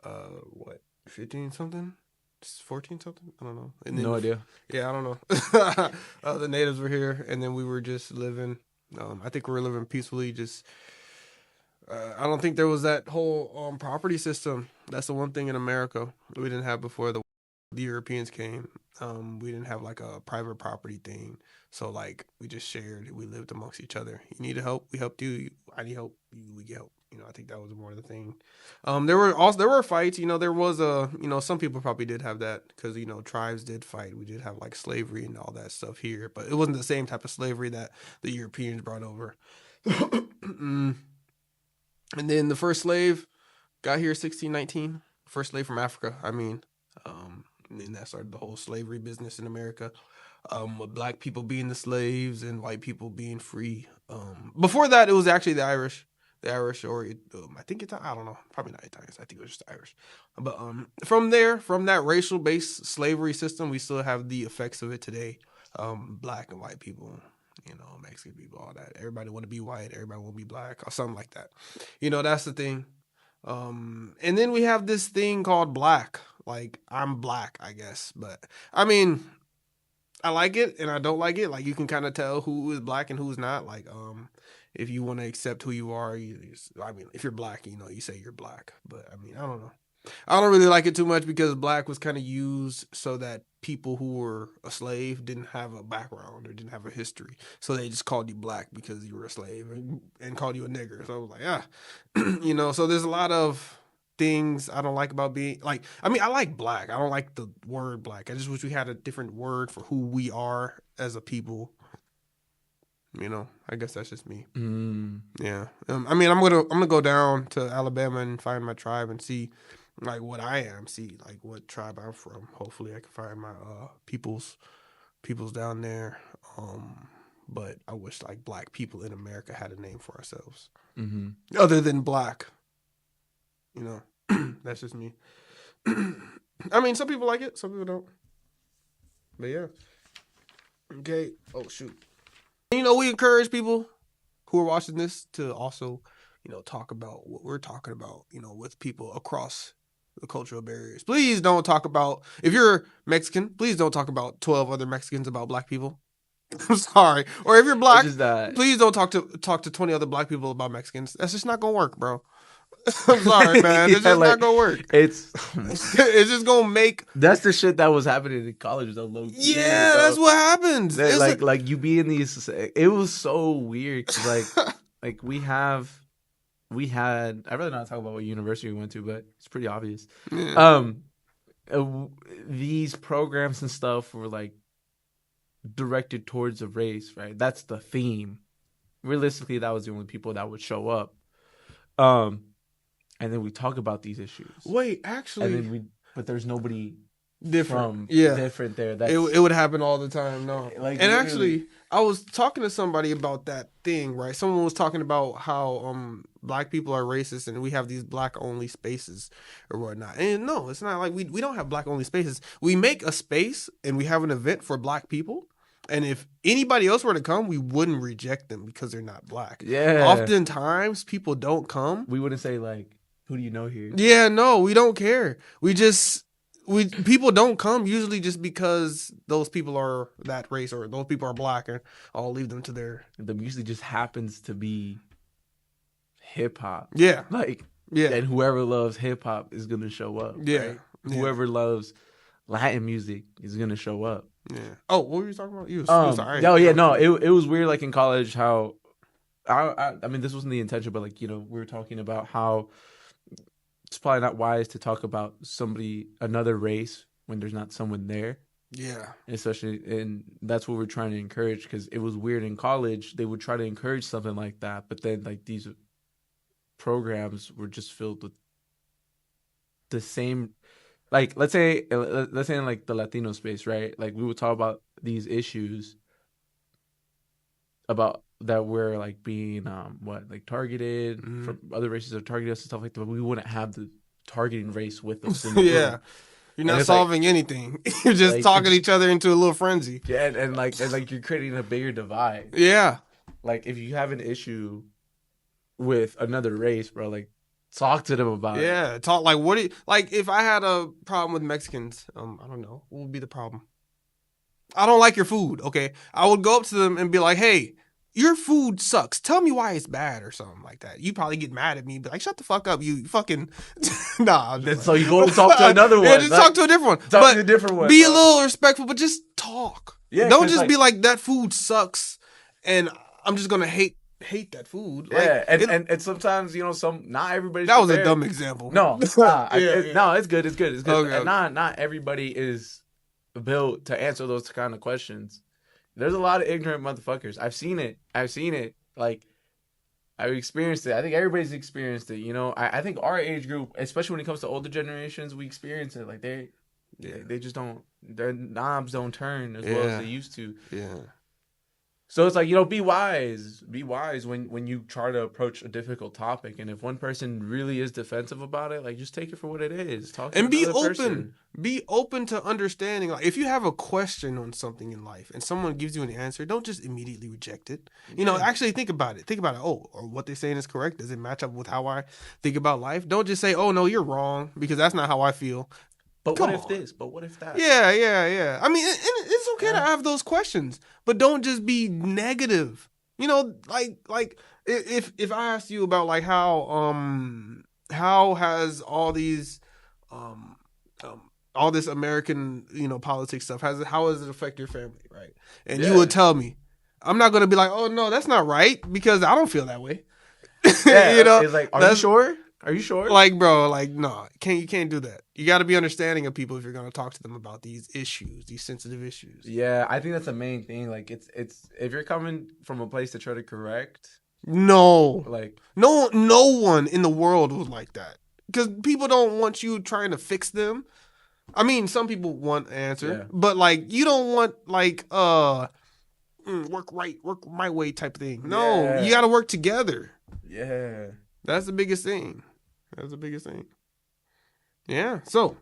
What 15 something, 14 something? I don't know. And then No idea. yeah, I don't know. The natives were here, and then we were just living. I think we were living peacefully. Just I don't think there was that whole property system. That's the one thing in America we didn't have before the Europeans came. We didn't have like a private property thing. So like we just shared. We lived amongst each other. You needed help, we helped you. I need help, we get help. I think that was more the thing. There were fights. There was some people probably did have that because tribes did fight. We did have like slavery and all that stuff here, but it wasn't the same type of slavery that the Europeans brought over. Mm. And then the first slave got here 1619. First slave from Africa. And then that started the whole slavery business in America. With black people being the slaves and white people being free. Before that, it was actually the Irish. The Irish, or I think it's, I don't know, probably not Italians. I think it was just Irish. But from that racial-based slavery system, we still have the effects of it today. Black and white people, Mexican people, all that. Everybody want to be white. Everybody want to be black or something like that. That's the thing. And then we have this thing called black. Like, I'm black, I guess. But, I mean, I like it and I don't like it. Like, you can kind of tell who is black and who's not. Like, if you want to accept who you are, if you're black, you say you're black. But, I don't know. I don't really like it too much because black was kind of used so that people who were a slave didn't have a background or didn't have a history. So they just called you black because you were a slave and called you a nigger. So I was like, so there's a lot of things I don't like about being like, I like black. I don't like the word black. I just wish we had a different word for who we are as a people. I guess that's just me. Yeah. I'm gonna go down to Alabama and find my tribe and see like what I am, see like what tribe I'm from. Hopefully I can find my peoples down there. But I wish like black people in America had a name for ourselves. Other than black. That's just me. Some people like it, some people don't. But yeah. Okay. Oh shoot. We encourage people who are watching this to also, talk about what we're talking about, with people across the cultural barriers. Please don't talk about, if you're Mexican, please don't talk about 12 other Mexicans about black people. I'm sorry. Or if you're black, please don't talk to 20 other black people about Mexicans. That's just not going to work, bro. I'm sorry, man. It's just not gonna work. It's just gonna make. That's the shit that was happening in college, though. Low key, yeah, that's what happens. Like you be in these. It was so weird. Like we had. I really not talk about what university we went to, but it's pretty obvious. Yeah. These programs and stuff were like directed towards a race, right? That's the theme. Realistically, that was the only people that would show up. And then we talk about these issues. Wait, actually, and then but there's nobody different there. It would happen all the time. No, and actually, I was talking to somebody about that thing. Right, someone was talking about how black people are racist and we have these black only spaces or whatnot. And no, it's not like we don't have black only spaces. We make a space and we have an event for black people. And if anybody else were to come, we wouldn't reject them because they're not black. Yeah. Oftentimes, people don't come. We wouldn't say like, "Who do you know here?" Yeah, no, we don't care. People don't come usually just because those people are that race or those people are black, and I'll leave them to their. The usually just happens to be hip hop. Yeah, and whoever loves hip hop is gonna show up. Yeah, right? Whoever loves Latin music is gonna show up. Yeah. Oh, what were you talking about? It was weird. Like in college, how I mean, this wasn't the intention, but like we were talking about how it's probably not wise to talk about another race when there's not someone there. Yeah. And that's what we're trying to encourage, because it was weird in college. They would try to encourage something like that, but then like these programs were just filled with the same. Like, let's say in like the Latino space, right? Like we would talk about these issues about that we're like being like targeted Mhm. from other races that target us and stuff like that, we wouldn't have the targeting race with us in the Yeah. room. You're And not it's like- solving anything. You're just Like, talking it's- each other into a little frenzy. Yeah, and like you're creating a bigger divide. Yeah. Like if you have an issue with another race, bro, like talk to them about it. Yeah. Talk like what do you, like if I had a problem with Mexicans, I don't know, what would be the problem? I don't like your food, okay? I would go up to them and be like, "Hey, your food sucks. Tell me why it's bad," or something like that. You probably get mad at me, be like, "Shut the fuck up, you fucking." Nah. I'm Then just so like- you go talk to another one. Yeah, just like, talk to a different one. talk But to a different one. be a bro. little respectful, but just talk. Yeah, Don't 'cause, just like- be like that food sucks, and I'm just gonna hate that food. Like, Yeah, it- and sometimes not everybody. that was a dumb example. No, it's not. Yeah. No, it's good. It's good. It's good. Okay, And okay. not everybody is built to answer those kind of questions. There's a lot of ignorant motherfuckers. I've seen it. Like I've experienced it. I think everybody's experienced it. You know, I think our age group, especially when it comes to older generations, we experience it. Like they just don't. Their knobs don't turn as well Yeah. as they used to. Yeah. So it's like, you know, be wise. Be wise when you try to approach a difficult topic. And if one person really is defensive about it, like just take it for what it is. Talk to And be another open. person. Be open to understanding. Like if you have a question on something in life and someone gives you an answer, don't just immediately reject it. You know, Yeah. actually think about it. Think about it. Oh, or what they're saying is correct. Does it match up with how I think about life? Don't just say, "Oh no, you're wrong," because that's not how I feel. But Come what if on. this? But what if that? Yeah. I mean, and it's okay to Yeah. have those questions, but don't just be negative. You know, like if I asked you about like how has all these all this American politics stuff how does it affect your family, right? And you Yeah. would tell me, I'm not gonna be like, "Oh no, that's not right," because I don't feel that way. Yeah, You know, it's like, are you that's- sure? Are you sure? Like, bro, like, no, you can't do that. You got to be understanding of people if you're gonna talk to them about these issues, these sensitive issues. Yeah, I think that's the main thing. Like, it's if you're coming from a place to try to correct, No, like, no one in the world was like that because people don't want you trying to fix them. I mean, some people want an answer, Yeah. but like, you don't want like work my way type thing. No, Yeah. you got to work together. yeah, That's the biggest thing. Yeah. So,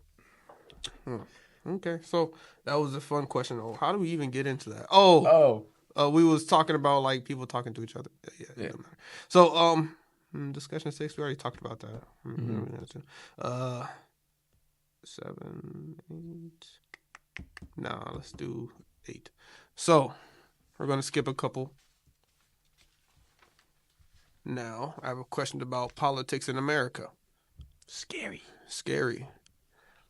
okay. So that was a fun question. Oh, how do we even get into that? Oh, we was talking about like people talking to each other. Yeah. It doesn't matter. So, discussion 6. We already talked about that. Mhm. 7, 8. Nah, let's do 8. So we're gonna skip a couple. Now, I have a question about politics in America. Scary.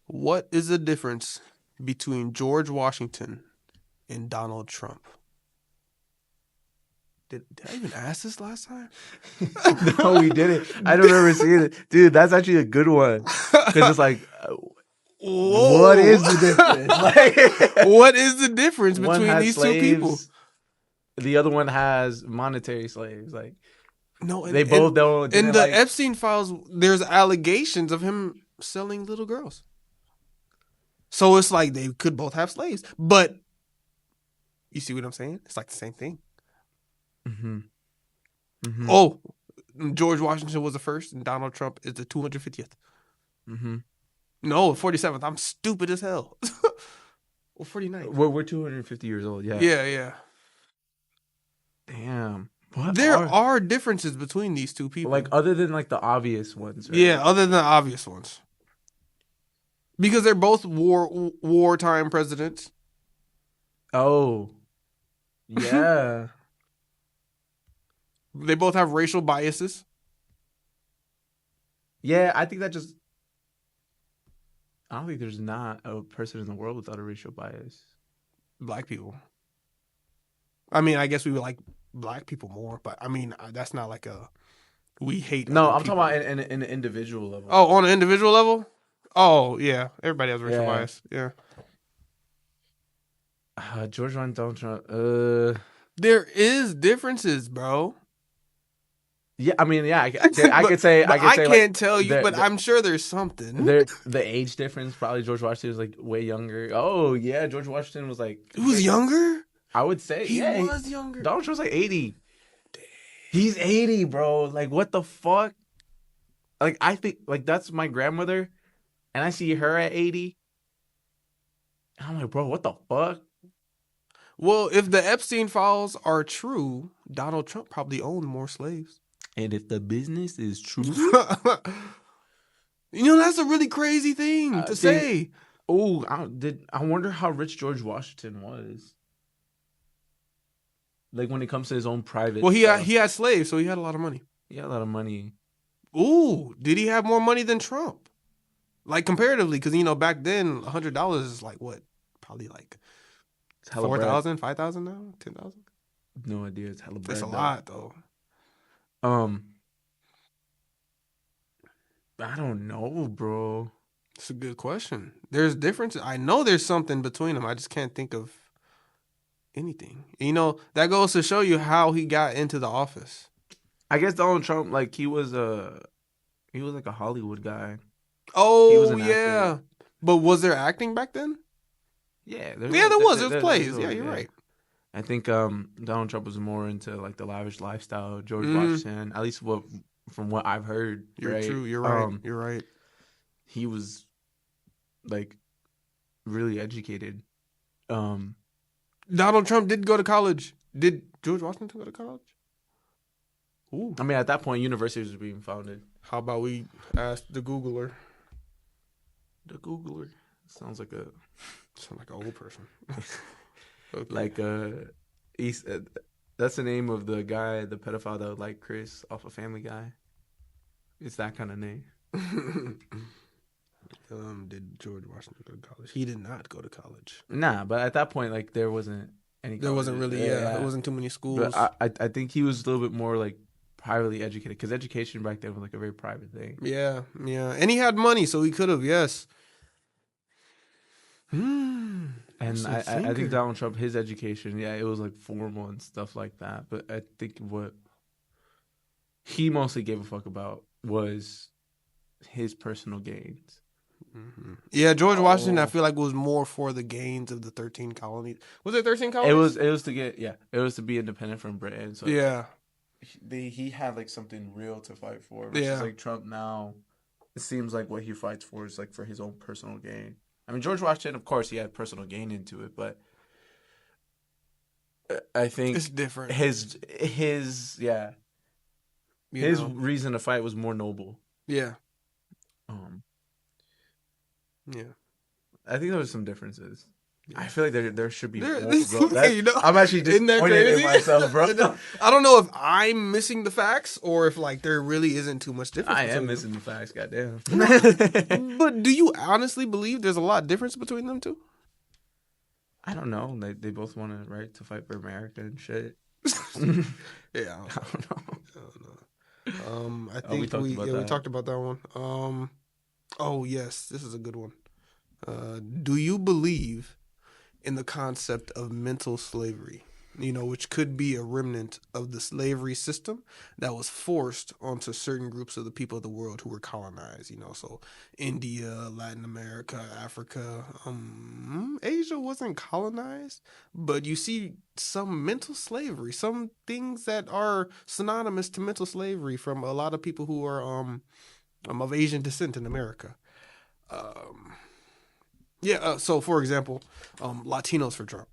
What is the difference between George Washington and Donald Trump? Did I even ask this last time? No, we didn't. I don't remember seeing it, dude. That's actually a good one because it's like, Whoa. what is the difference? Like, What is the difference one between has these slaves, two people? The other one has monetary slaves. Like, No, they both don't. In didn't, the like, Epstein files, there's allegations of him selling little girls. So it's like they could both have slaves, but you see what I'm saying? It's like the same thing. Mhm. Mhm. Oh, George Washington was the first, and Donald Trump is the 250th. Mhm. No, 47th. I'm stupid as hell. Or 49th. We're 250 years old. Yeah. Yeah. Damn. What There are differences between these two people. like other than like the obvious ones. Right? Yeah, other than the obvious ones. Because they're both wartime presidents. Oh. Yeah. They both have racial biases. Yeah, I think that just. I don't think there's not a person in the world without a racial bias. Black people. I mean, I guess we would like black people more, but I mean, that's not like a we hate. No, other I'm people. talking about in an individual level. Oh, on an individual level? Oh, yeah. Everybody has racial Yeah. bias. Yeah. George Washington, Donald Trump. There is differences, bro. Yeah, I mean, yeah, I could say, But I can't tell you, the- but I'm sure there's something. the age difference. Probably George Washington was like way younger. Oh yeah, George Washington was like Who's younger? I would say He yeah, was younger. Donald Trump was like 80. He's 80, bro. Like, what the fuck? Like, I think, like, that's my grandmother, and I see her at 80. And I'm like, bro, what the fuck? Well, if the Epstein files are true, Donald Trump probably owned more slaves. And if the business is true, That's a really crazy thing to say. Oh, I wonder how rich George Washington was. Like when it comes to his own private. Well, he stuff. had slaves, so he had a lot of money. He had a lot of money. Ooh, did he have more money than Trump? Like comparatively, because back then $100 is like what? Probably like 4,000, 5,000 now, 10,000. No idea. It's hella bread. That's a lot though. I don't know, bro. It's a good question. There's differences. I know there's something between them. I just can't think of anything. That goes to show you how he got into the office. I guess Donald Trump, like he was like a Hollywood guy. Oh yeah, but was there acting back then? Yeah, there was. There was plays. Yeah, you're right. I think Donald Trump was more into like the lavish lifestyle. George Washington, at least from what I've heard. You're true. You're right. You're right. He was like really educated. Donald Trump did go to college. Did George Washington go to college? Ooh. I mean, at that point, universities were being founded. How about we ask the Googler? The Googler sounds like an old person. Okay. Like that's the name of the guy, the pedophile that would like Chris off of Family Guy. It's that kind of name. Did George Washington go to college? He did not go to college. Nah, but at that point, like there wasn't any. There wasn't really. There wasn't too many schools. But I think he was a little bit more like privately educated because education back then was like a very private thing. Yeah, and he had money, so he could have. Yes. And I think Donald Trump, his education, it was like formal and stuff like that. But I think what he mostly gave a fuck about was his personal gains. Mm-hmm. Yeah, George Washington, I feel like was more for the gains of the 13 colonies. Was there 13 colonies? It was to get it was to be independent from Britain. So yeah, he had like something real to fight for. Which is like Trump now. It seems like what he fights for is like for his own personal gain. I mean, George Washington, of course, he had personal gain into it, but I think it's different. His reason to fight was more noble. Yeah. Yeah. I think there was some differences. I feel like there should be more. I'm actually disappointed in myself, bro. I don't know if I'm missing the facts or if like there really isn't too much difference. I am missing the facts, goddamn. But do you honestly believe there's a lot of difference between them two? I don't know. They both want to right to fight for America and shit. Yeah, I don't know. I think we talked about that one. Oh yes, this is a good one. Do you believe in the concept of mental slavery, which could be a remnant of the slavery system that was forced onto certain groups of the people of the world who were colonized, so India, Latin America, Africa, Asia wasn't colonized, but you see some mental slavery, some things that are synonymous to mental slavery from a lot of people who are of Asian descent in America. So for example, Latinos for Trump,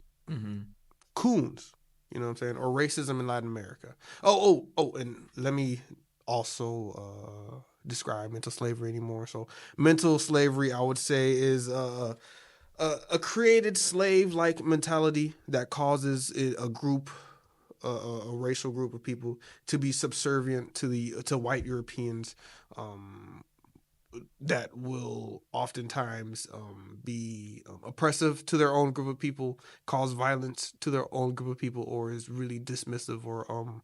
coons, you know what I'm saying, or racism in Latin America. Oh, and let me also describe mental slavery anymore. So mental slavery, I would say, is a created slave-like mentality that causes a group, a racial group of people, to be subservient to white Europeans. That will oftentimes be oppressive to their own group of people, cause violence to their own group of people, or is really dismissive or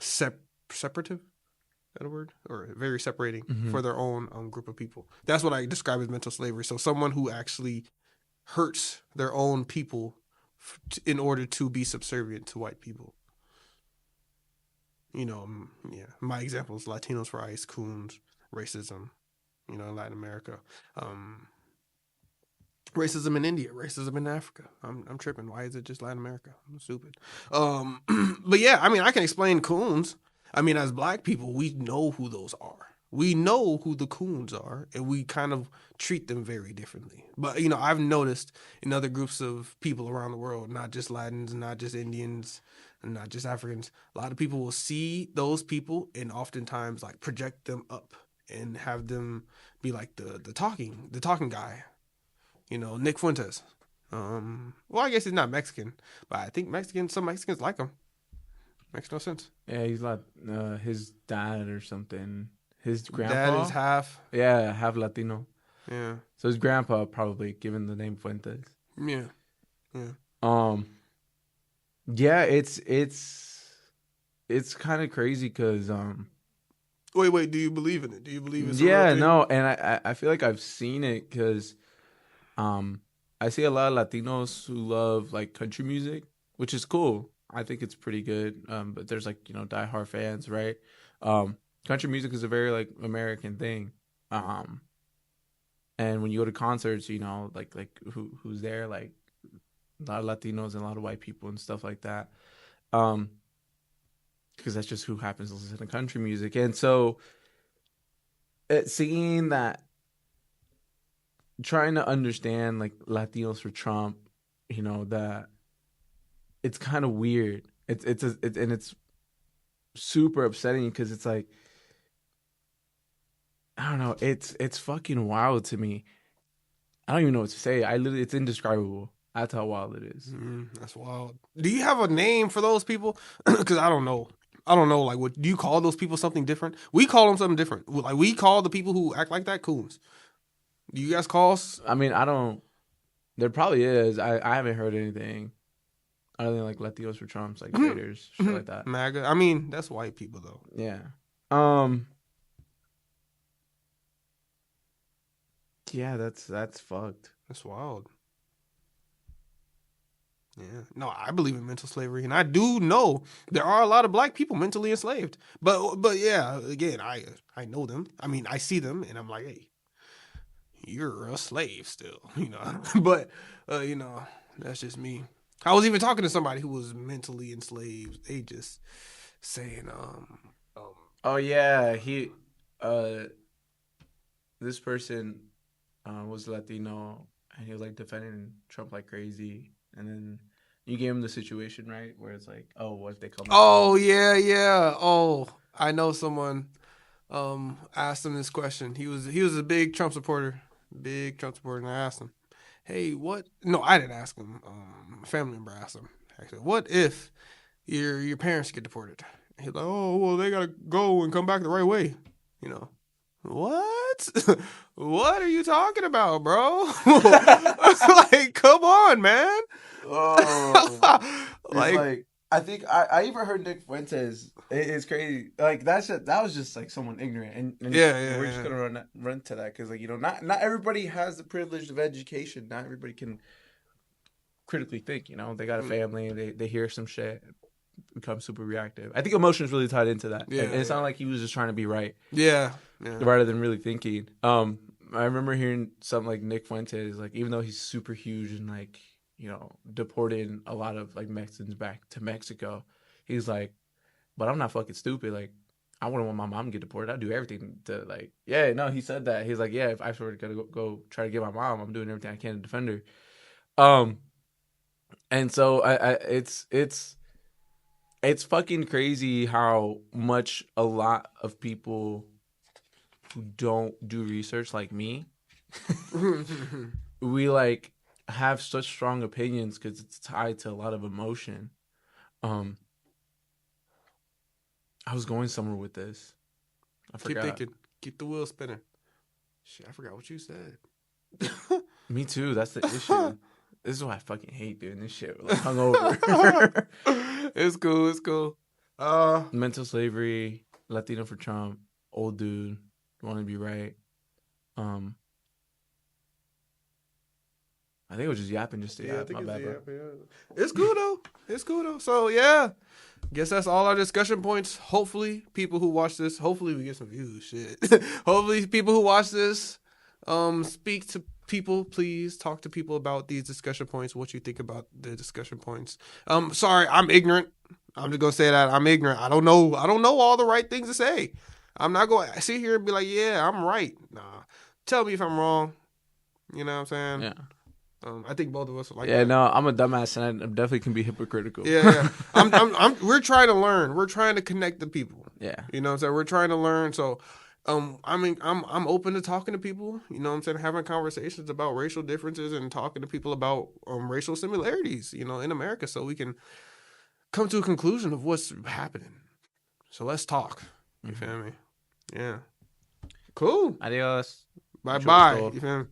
separative. Is that a word? Or very separating for their own group of people. That's what I describe as mental slavery. So someone who actually hurts their own people in order to be subservient to white people. My example is Latinos for ICE, coons, racism, in Latin America. Racism in India, racism in Africa. I'm tripping. Why is it just Latin America? I'm stupid. But yeah, I mean, I can explain coons. I mean, as black people, we know who those are. We know who the coons are, and we kind of treat them very differently. But you know, I've noticed in other groups of people around the world, not just Latins, not just Indians, and not just Africans, a lot of people will see those people and oftentimes like project them up and have them be like the talking guy. You know, Nick Fuentes. Well, I guess he's not Mexican, but I think some Mexicans like him. Makes no sense. Yeah, he's like his dad or something. His Dad grandpa. is half. Yeah, half Latino. Yeah. So his grandpa probably given the name Fuentes. Yeah. Yeah. Yeah, it's kind of crazy because Wait. Do you believe in it? Do you believe it's a yeah, real thing? no, and I feel like I've seen it because I see a lot of Latinos who love like country music, which is cool. I think it's pretty good. But there's like, you know, diehard fans, right? Country music is a very like American thing. And when you go to concerts, you know, like who's there, like a lot of Latinos and a lot of white people and stuff like that. Because that's just who happens to listen to country music. And so seeing that, trying to understand like Latinos for Trump, you know, that it's kind of weird. It's super upsetting because it's like, I don't know, it's fucking wild to me. I don't even know what to say. It's indescribable. That's how wild it is. That's wild. Do you have a name for those people? Because I don't know. I don't know. Like, what do you call those people? Something different? We call them something different. Like, we call the people who act like that coons. Do you guys call? I mean, I don't. There probably is. I haven't heard anything other than like Latinos for Trump's, like traitors, shit like that. MAGA. I mean, that's white people though. Yeah. Yeah, that's fucked. That's wild. Yeah. No, I believe in mental slavery, and I do know there are a lot of black people mentally enslaved. But yeah, again, I know them. I mean, I see them, and I'm like, hey, you're a slave still, you know. But you know, that's just me. I was even talking to somebody who was mentally enslaved. They just saying, Oh yeah, this person was Latino, and he was like defending Trump like crazy, and then you gave him the situation right where it's like, oh, what if they come? oh yeah. Oh, I know someone asked him this question. He was a big Trump supporter, and I asked him, hey, what? No, I didn't ask him. A family member asked him. Actually, what if your parents get deported? He's like, oh, well, they gotta go and come back the right way. You know, what? What are you talking about, bro? Like, come on, man. Oh, like I think I even heard Nick Fuentes. It's crazy. Like that was just like someone ignorant, and Yeah, we're just gonna run to that because like, you know, not everybody has the privilege of education. Not everybody can critically think. You know, they got a family, they hear some shit, become super reactive. I think emotion is really tied into that. Yeah, and it sounded like he was just trying to be right. Yeah. Rather than really thinking. I remember hearing something like Nick Fuentes, like even though he's super huge and like, you know, deporting a lot of like Mexicans back to Mexico, he's like, but I'm not fucking stupid. Like, I wouldn't want my mom to get deported. I'd do everything to like, yeah, no, he said that. He's like, yeah, if I were to go try to get my mom, I'm doing everything I can to defend her. And so it's fucking crazy how much a lot of people who don't do research like me, we like have such strong opinions because it's tied to a lot of emotion. I was going somewhere with this. I forgot. Keep thinking. Keep the wheel spinning. Shit, I forgot what you said. Me too. That's the issue. This is why I fucking hate doing this shit. Like, hungover. It's cool. Mental slavery, Latino for Trump, old dude, want to be right. I think it was just yapping just to yap. My bad, bro. It's cool though. So yeah, guess that's all our discussion points. Hopefully, people who watch this, hopefully we get some views. Shit. Hopefully, people who watch this, speak to people, please talk to people about these discussion points. What you think about the discussion points? Sorry, I'm ignorant. I'm just gonna say that I'm ignorant. I don't know all the right things to say. I'm not gonna sit here and be like, yeah, I'm right. Nah, tell me if I'm wrong. You know what I'm saying? Yeah. I think both of us are like Yeah, that. no, I'm a dumbass and I definitely can be hypocritical. Yeah. We're trying to learn. We're trying to connect the people. Yeah. You know what I'm saying? We're trying to learn. So, I mean, I'm open to talking to people. You know what I'm saying? Having conversations about racial differences and talking to people about racial similarities. You know, in America, so we can come to a conclusion of what's happening. So let's talk. You feel me? Yeah. Cool. Adios. Bye Mucho bye. gusto. You feel me?